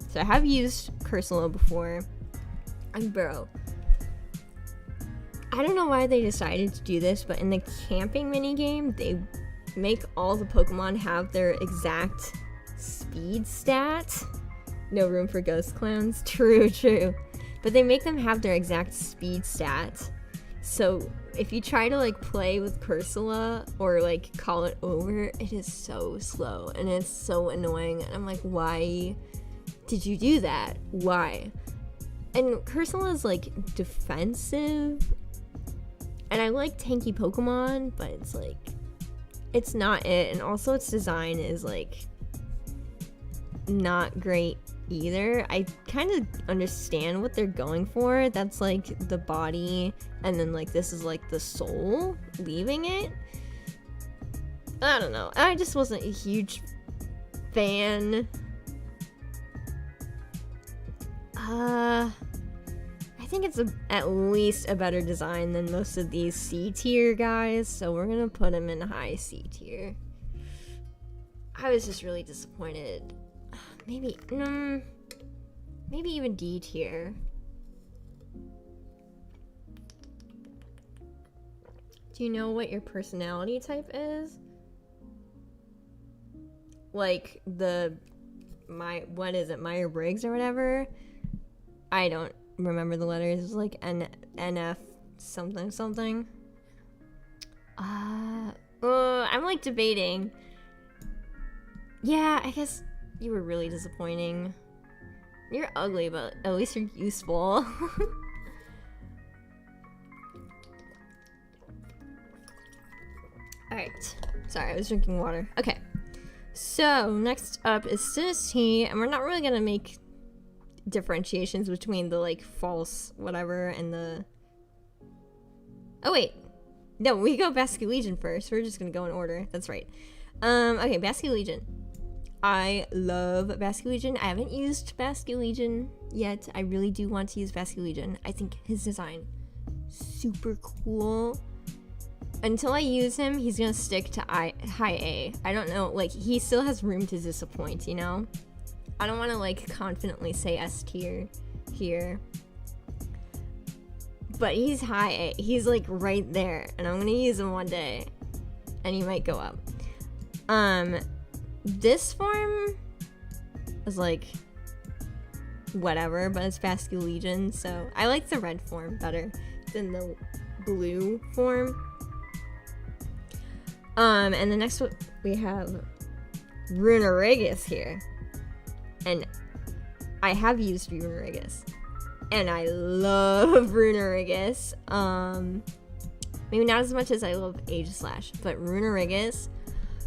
So I have used Corsola before. And bro, I don't know why they decided to do this, but in the camping minigame, they make all the Pokemon have their exact speed stat. No room for ghost clowns. True. But they make them have their exact speed stat. So if you try to like play with Corsola or like call it over, it is so slow and it's so annoying. And I'm like, why did you do that? Why? And Corsola is like defensive, and I like tanky Pokemon, but it's like, it's not it. And also its design is like not great either. I kind of understand what they're going for. That's like the body, and then like this is like the soul leaving it. I don't know. I just wasn't a huge fan. I think it's at least a better design than most of these C tier guys, so we're gonna put him in high C tier. I was just really disappointed. Maybe even D tier. Do you know what your personality type is? Like what is it, Myers-Briggs or whatever? I don't remember the letters. It's like NF something. I'm like debating. Yeah, I guess you were really disappointing. You're ugly, but at least you're useful. Alright. Sorry, I was drinking water. Okay. So, next up is Sinistee, and we're not really gonna make differentiations between the, like, false whatever and the... Oh, wait. No, we go Basculegion first. We're just gonna go in order. That's right. Okay, Basculegion. I love Basculegion. I haven't used Basculegion yet. I really do want to use Basculegion. I think his design super cool. Until I use him, he's gonna stick to high A. I don't know, like, he still has room to disappoint, you know? I don't want to, like, confidently say S tier here. But he's high A. He's, like, right there. And I'm gonna use him one day. And he might go up. This form is, like, whatever, but it's Basculegion, so I like the red form better than the blue form. And the next one we have Runerigus here. And I have used Runerigus. And I love Runerigus. Maybe not as much as I love Aegislash, but Runerigus,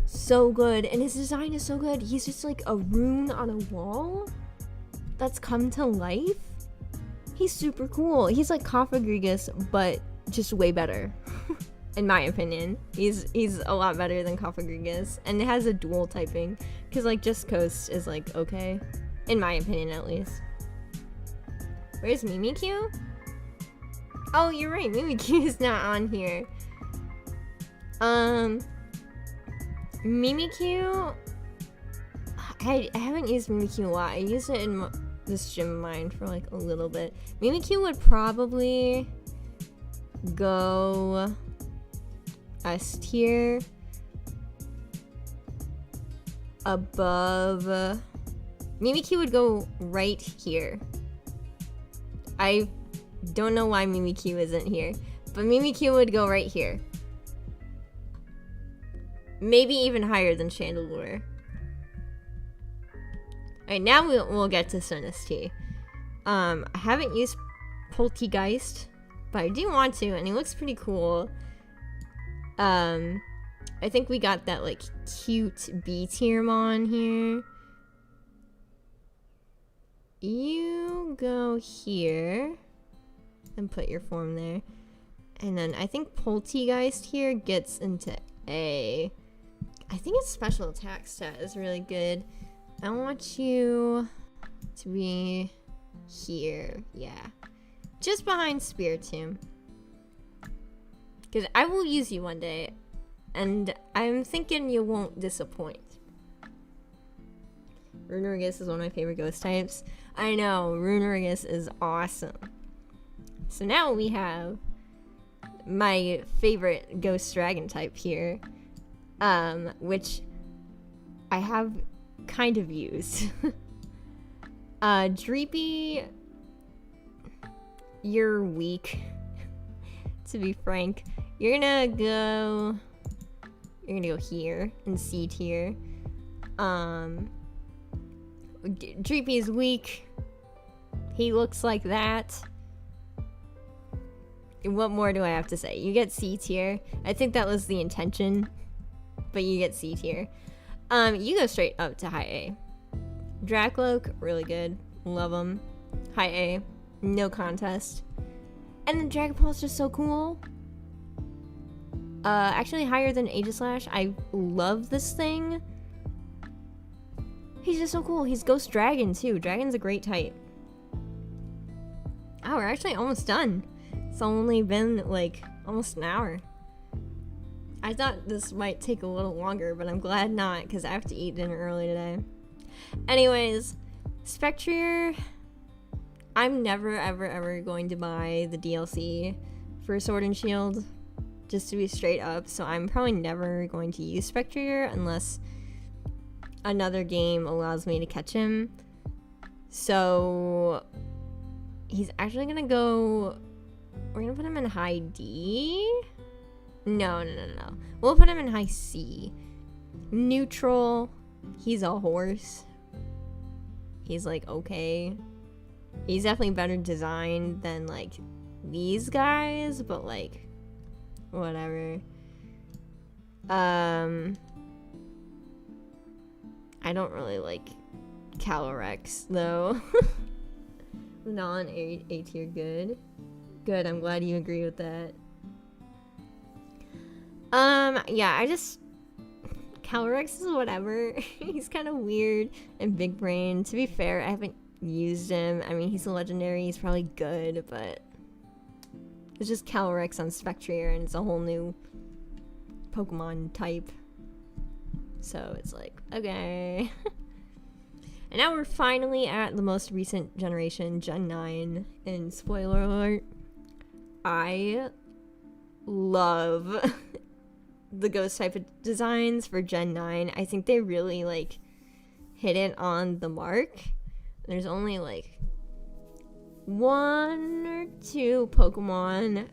so good. And his design is so good. He's just like a rune on a wall that's come to life. He's super cool. He's like Cofagrigus, but just way better. In my opinion. He's a lot better than Cofagrigus. And it has a dual typing. Because like Just Coast is like okay. In my opinion at least. Where's Mimikyu? Oh, you're right. Mimikyu is not on here. Mimikyu... I haven't used Mimikyu a lot. I used it in this gym of mine for like a little bit. Mimikyu would probably go S tier above. Mimikyu would go right here. I don't know why Mimikyu isn't here, but Mimikyu would go right here. Maybe even higher than Chandelure. Alright, now we'll get to Sinistee. I haven't used Poltegeist, but I do want to, and he looks pretty cool. I think we got that like cute B tier mon here. You go here and put your form there. And then I think Poltegeist here gets into A. I think its special attack stat is really good. I want you to be here. Yeah. Just behind Spiritomb. Because I will use you one day. And I'm thinking you won't disappoint. Runerigus is one of my favorite ghost types. I know, Runerigus is awesome. So now we have my favorite ghost dragon type here. Which I have kind of used. Dreepy, you're weak. To be frank, you're gonna go here in C tier. Dreepy is weak. He looks like that. What more do I have to say? You get C tier. I think that was the intention, but you get C tier. You go straight up to high A. Dracloak, really good. Love him. High A. No contest. And then Dragapult's just so cool. Actually higher than Aegislash. I love this thing. He's just so cool. He's Ghost Dragon too. Dragon's a great type. Oh, we're actually almost done. It's only been like almost an hour. I thought this might take a little longer, but I'm glad not, because I have to eat dinner early today. Anyways, Spectrier, I'm never ever going to buy the DLC for Sword and Shield, just to be straight up, so I'm probably never going to use Spectrier unless another game allows me to catch him. So he's actually gonna go, we're gonna put him in high D. No. We'll put him in high C. Neutral. He's a horse. He's like okay. He's definitely better designed than like these guys, but like whatever. I don't really like Calyrex though. Non A tier good. Good, I'm glad you agree with that. Yeah, Calyrex is whatever. He's kind of weird and big brain. To be fair, I haven't used him. I mean, he's a legendary, he's probably good, but it's just Calyrex on Spectrier, and it's a whole new Pokemon type. So it's like, okay. And now we're finally at the most recent generation, Gen 9, and spoiler alert, I love the ghost type of designs for Gen 9. I think they really like hit it on the mark. There's only like 1 or 2 Pokemon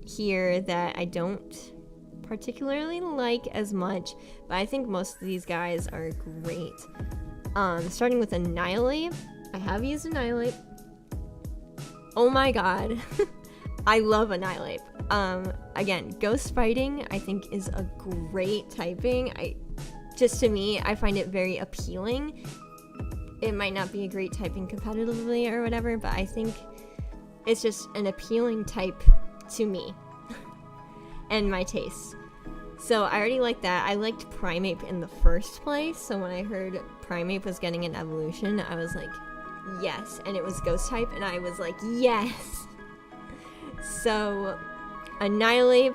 here that I don't particularly like as much, but I think most of these guys are great. Starting with Annihilate. I have used Annihilate. Oh my god. I love Annihilate. Again, Ghost Fighting I think is a great typing. Just to me, I find it very appealing. It might not be a great typing competitively or whatever, but I think it's just an appealing type to me and my tastes. So I already like that. I liked Primeape in the first place, so when I heard Primeape was getting an evolution, I was like, yes. And it was Ghost type, and I was like, yes. So Annihilate,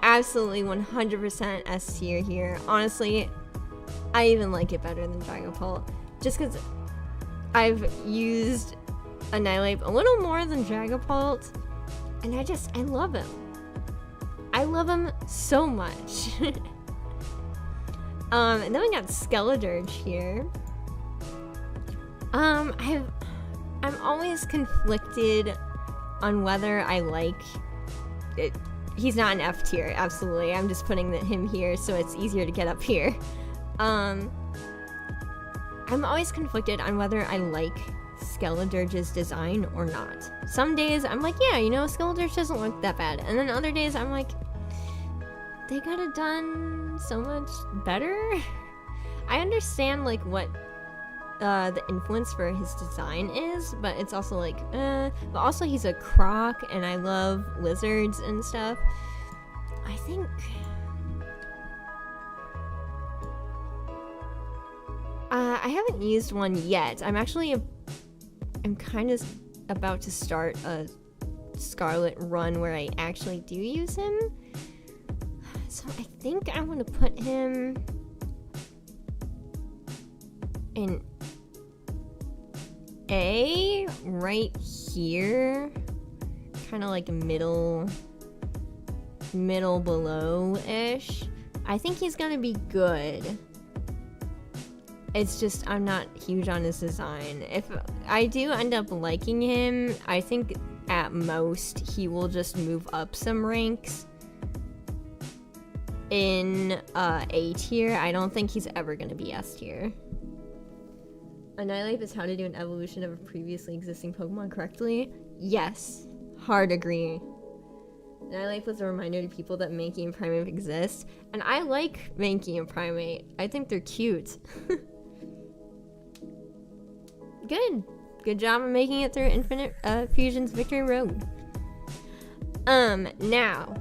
absolutely 100% S tier here. Honestly, I even like it better than Dragapult, just because I've used Annihilate a little more than Dragapult, and I love him. I love him so much. And then we got Skeledirge here. I'm always conflicted on whether I like it. He's not an F tier, absolutely. I'm just putting him here so it's easier to get up here. I'm always conflicted on whether I like Skeledirge's design or not. Some days I'm like, yeah, you know, Skeledirge doesn't look that bad. And then other days I'm like, they could have done so much better. I understand like what the influence for his design is, but it's also like, but also he's a croc and I love lizards and stuff. I think I haven't used one yet. I'm kind of about to start a Scarlet run where I actually do use him. So I think I'm gonna put him in A right here, kind of like middle below-ish. I think he's gonna be good. It's just I'm not huge on his design. If I do end up liking him, I think at most he will just move up some ranks in A tier. I don't think he's ever gonna be S tier. Annihilate is how to do an evolution of a previously existing Pokemon correctly. Yes, hard agree. Annihilate was a reminder to people that Mankey and Primeape exist, and I like Mankey and Primeape. I think they're cute. Good job of making it through Infinite Fusion's Victory Road. Now,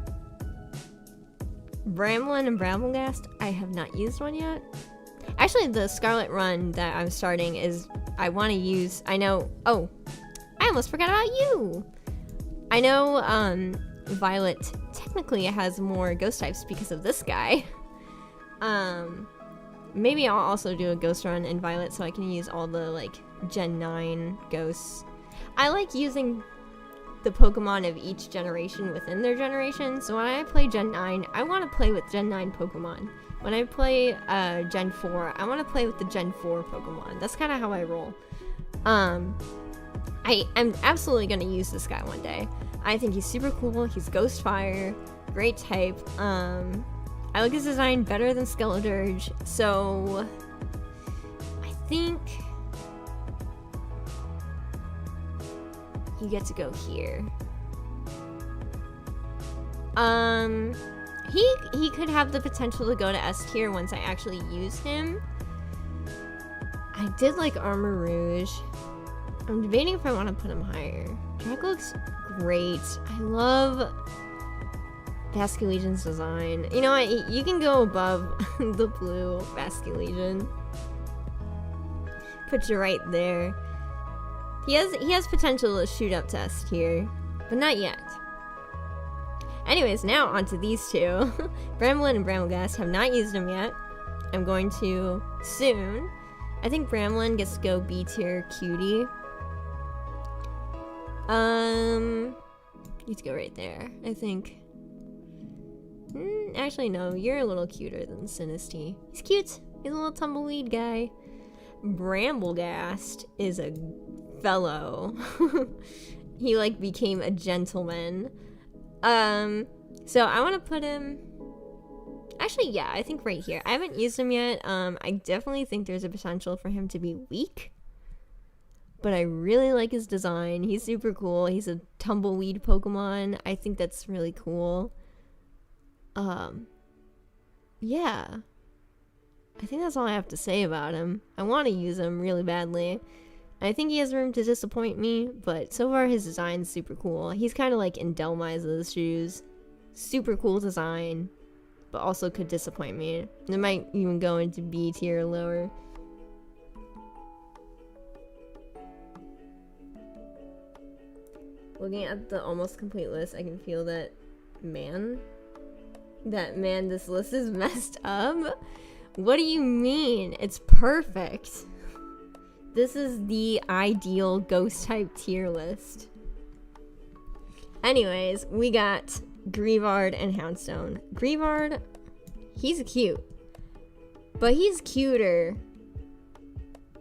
Bramblin and Bramblegast, I have not used one yet. Actually, the Scarlet run that I'm starting is, I want to use, I almost forgot about you. I know, Violet technically has more ghost types because of this guy. Maybe I'll also do a ghost run in Violet so I can use all the, like, Gen 9 ghosts. I like using the Pokemon of each generation within their generation, so when I play Gen 9, I want to play with Gen 9 Pokemon. When I play Gen 4, I want to play with the Gen 4 Pokemon. That's kind of how I roll. I'm absolutely going to use this guy one day. I think he's super cool. He's Ghost Fire, great type. I like his design better than Skeledirge, so I think you get to go here. He could have the potential to go to S tier once I actually use him. I did like Armor Rouge. I'm debating if I want to put him higher. Drake looks great. I love Basculegion's design. You know what? You can go above the blue Basculegion. Put you right there. He has potential to shoot up to S tier, but not yet. Anyways, now onto these two. Bramblin and Bramblegast, have not used them yet. I'm going to soon. I think Bramblin gets to go B tier cutie. Needs to go right there, I think. Actually, no, you're a little cuter than Sinistea. He's cute. He's a little tumbleweed guy. Bramblegast is a fellow. He, like, became a gentleman. So I want to put him Actually, yeah, I think right here. I haven't used him yet. I definitely think there's a potential for him to be weak. But I really like his design. He's super cool. He's a tumbleweed Pokemon. I think that's really cool. Yeah. I think that's all I have to say about him. I want to use him really badly. I think he has room to disappoint me, but so far his design's super cool. He's kind of like in Delmize's shoes. Super cool design, but also could disappoint me. It might even go into B tier or lower. Looking at the almost complete list, I can feel that, man, this list is messed up. What do you mean? It's perfect. This is the ideal ghost type tier list. Anyways, we got Greavard and Houndstone. Greavard, he's cute, but he's cuter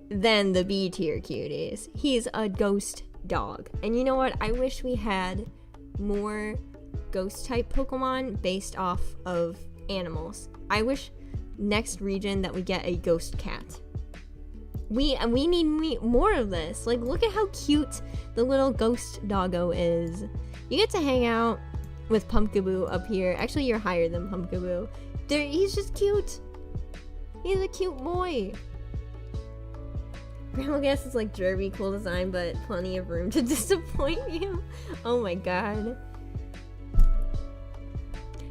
than the B tier cuties. He's a ghost dog. And you know what? I wish we had more ghost type Pokemon based off of animals. I wish next region that we get a ghost cat. We need more of this. Like, look at how cute the little ghost doggo is. You get to hang out with Pumpkaboo up here. Actually, you're higher than Pumpkaboo. He's just cute. He's a cute boy. Grandma Guess is like derby, cool design, but plenty of room to disappoint you. Oh my god.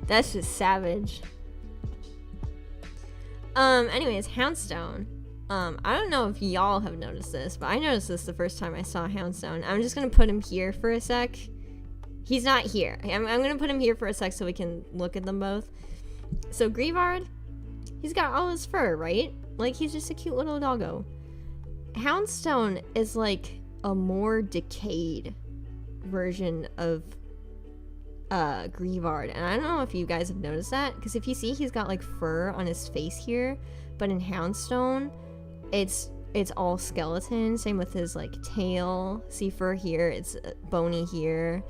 That's just savage. Anyways, Houndstone. I don't know if y'all have noticed this, but I noticed this the first time I saw Houndstone. I'm just gonna put him here for a sec. He's not here. I'm gonna put him here for a sec so we can look at them both. So Greavard, he's got all his fur, right? Like, he's just a cute little doggo. Houndstone is like a more decayed version of Greavard, and I don't know if you guys have noticed that, because if you see, he's got like fur on his face here, but in Houndstone it's all skeleton. Same with his like tail. See, fur here, it's bony here.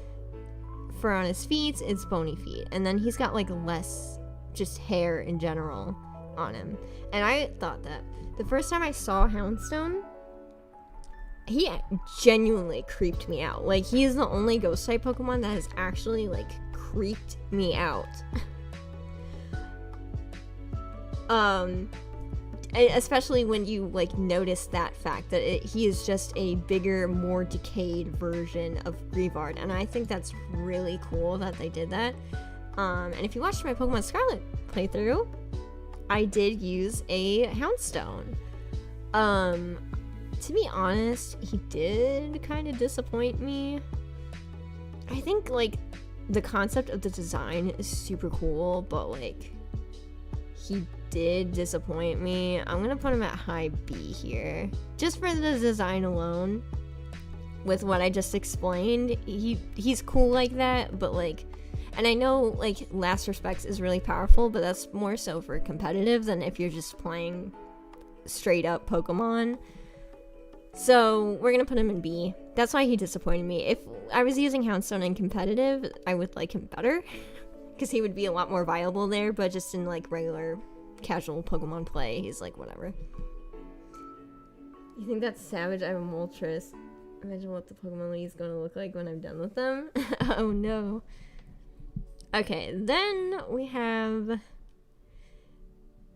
Fur on his feet, it's bony feet, and then he's got like less just hair in general on him. And I thought that the first time I saw Houndstone, he genuinely creeped me out. Like, he is the only ghost type Pokemon that has actually like creeped me out. Especially when you like notice that fact that he is just a bigger, more decayed version of Greavard, and I think that's really cool that they did that. And if you watched my Pokemon Scarlet playthrough, I did use a Houndstone. To be honest, he did kind of disappoint me. I think like the concept of the design is super cool, but like he did disappoint me. I'm gonna put him at high B here, just for the design alone. With what I just explained, he's cool like that, but like, and I know like Last Respects is really powerful, but that's more so for competitive than if you're just playing straight up Pokemon. So we're gonna put him in B. That's why he disappointed me. If I was using Houndstone in competitive, I would like him better, because he would be a lot more viable there, but just in like regular casual Pokemon play, he's like whatever. You think that's savage? I have a Moltres. Imagine what the Pokemon League is going to look like when I'm done with them. Oh no. Okay, then we have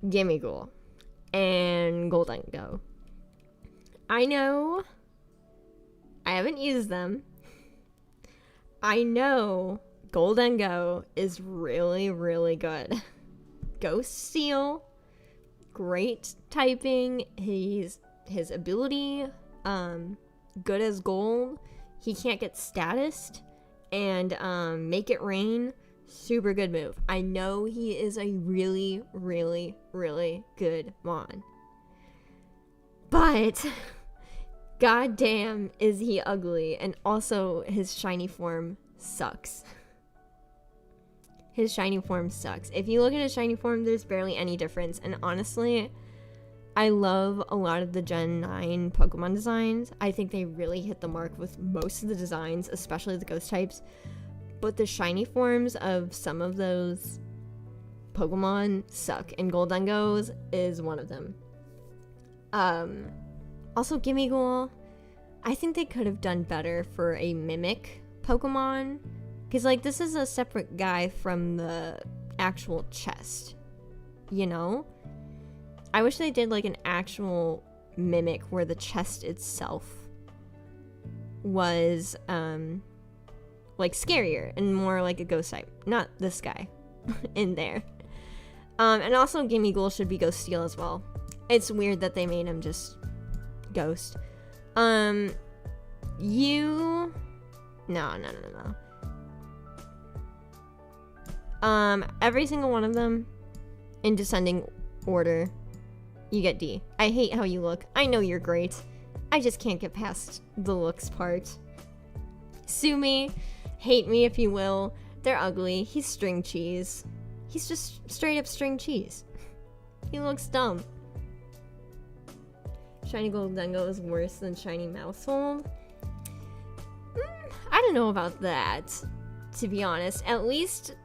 Gimmighoul and Goldengo. I know I haven't used them. I know Goldengo is really, really good. Ghost Steel, great typing. His ability, good as gold. He can't get statused, and Make It Rain, super good move. I know he is a really, really, really good Mon, but goddamn is he ugly, and also his shiny form sucks. His shiny form sucks. If you look at his shiny form, there's barely any difference, and honestly, I love a lot of the Gen 9 Pokemon designs. I think they really hit the mark with most of the designs, especially the ghost types. But the shiny forms of some of those Pokemon suck, and Goldengos is one of them. Also Gimmighoul, I think they could have done better for a mimic Pokemon, because like this is a separate guy from the actual chest, you know? I wish they did like an actual mimic where the chest itself was like scarier and more like a ghost type, not this guy in there. And also Gimmighoul should be Ghost Steel as well. It's weird that they made him just Ghost. No. Every single one of them in descending order, you get D. I hate how you look. I know you're great. I just can't get past the looks part. Sue me, hate me if you will. They're ugly. He's string cheese. He's just straight up string cheese. He looks dumb. Shiny Goldengo is worse than Shiny Mousehold. I don't know about that, to be honest. At least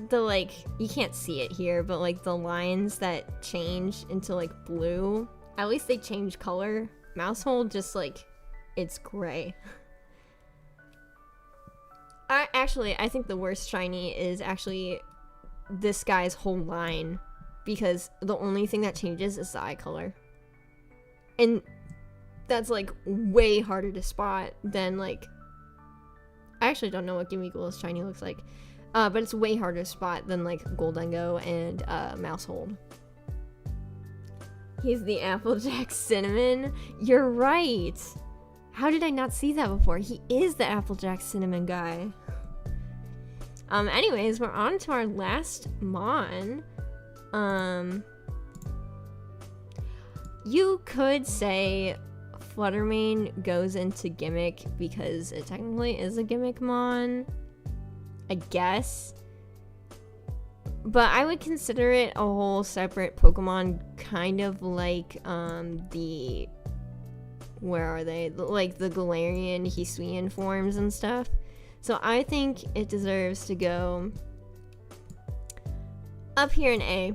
the, like, you can't see it here, but like the lines that change into like blue, at least they change color. Mousehold just like, it's gray. I think the worst shiny is actually this guy's whole line, because the only thing that changes is the eye color. And that's like way harder to spot than like, I actually don't know what Gimmighoul's shiny looks like. But it's way harder to spot than like Goldengo and Mousehold. He's the Applejack Cinnamon. You're right. How did I not see that before? He is the Applejack Cinnamon guy. Anyways, we're on to our last Mon. You could say Fluttermane goes into Gimmick because it technically is a Gimmick Mon, I guess. But I would consider it a whole separate Pokemon, kind of like the, where are they? Like the Galarian, Hisuian forms and stuff. So I think it deserves to go up here in A.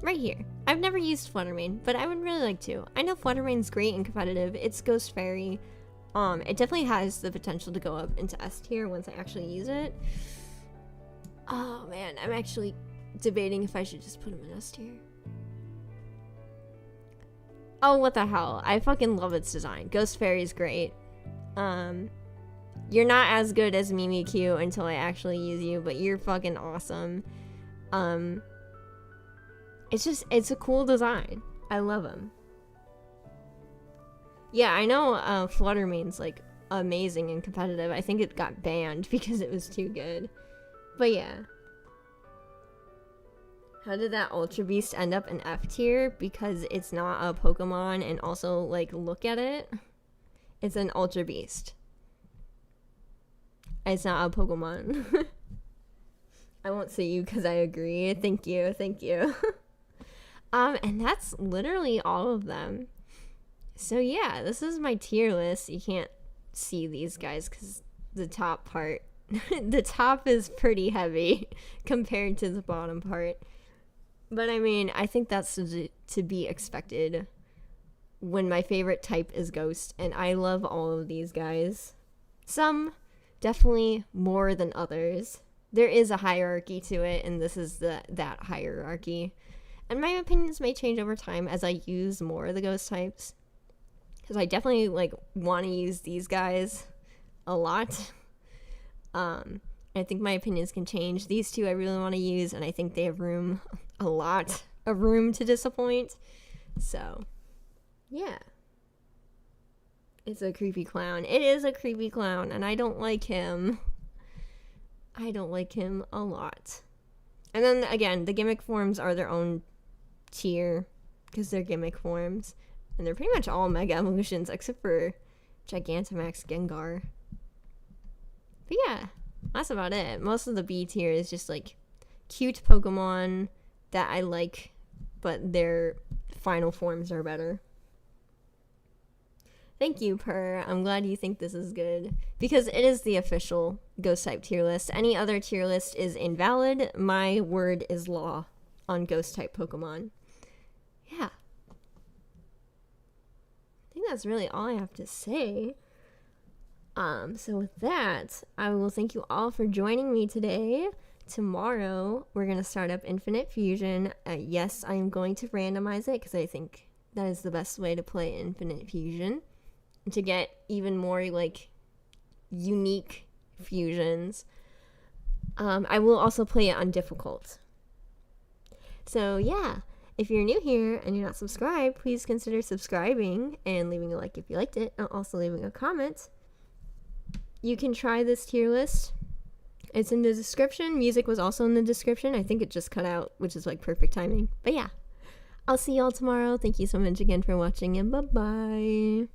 Right here. I've never used Fluttermane, but I would really like to. I know Fluttermane's great and competitive. It's Ghost Fairy. It definitely has the potential to go up into S tier once I actually use it. Oh man, I'm actually debating if I should just put him in S tier. Oh, what the hell. I fucking love its design. Ghost Fairy's great. You're not as good as Mimikyu until I actually use you, but you're fucking awesome. It's a cool design. I love him. Yeah, I know Fluttermane's like amazing and competitive. I think it got banned because it was too good. But yeah. How did that Ultra Beast end up in F tier? Because it's not a Pokemon, and also, like, look at it. It's an Ultra Beast. It's not a Pokemon. I won't say you because I agree. Thank you, thank you. And that's literally all of them. So yeah, this is my tier list. You can't see these guys because the top part, the top is pretty heavy compared to the bottom part. But I mean, I think that's to be expected when my favorite type is Ghost, and I love all of these guys. Some definitely more than others. There is a hierarchy to it, and this is that hierarchy. And my opinions may change over time as I use more of the Ghost types, because I definitely like want to use these guys a lot. I think my opinions can change. These two I really want to use, and I think they have a lot of room to disappoint. So, yeah. It's a creepy clown. It is a creepy clown, and I don't like him. I don't like him a lot. And then, again, the gimmick forms are their own tier, because they're gimmick forms. And they're pretty much all Mega Evolutions, except for Gigantamax Gengar. But yeah, that's about it. Most of the B tier is just, like, cute Pokemon that I like, but their final forms are better. Thank you, Per. I'm glad you think this is good. Because it is the official Ghost-type tier list. Any other tier list is invalid. My word is law on Ghost-type Pokemon. Yeah. I think that's really all I have to say. So with that, I will thank you all for joining me today. Tomorrow, we're going to start up Infinite Fusion. Yes, I am going to randomize it because I think that is the best way to play Infinite Fusion. To get even more, like, unique fusions. I will also play it on difficult. So, yeah. If you're new here and you're not subscribed, please consider subscribing and leaving a like if you liked it, and also leaving a comment. You can try this tier list. It's in the description. Music was also in the description. I think it just cut out, which is like perfect timing. But yeah, I'll see y'all tomorrow. Thank you so much again for watching, and bye-bye.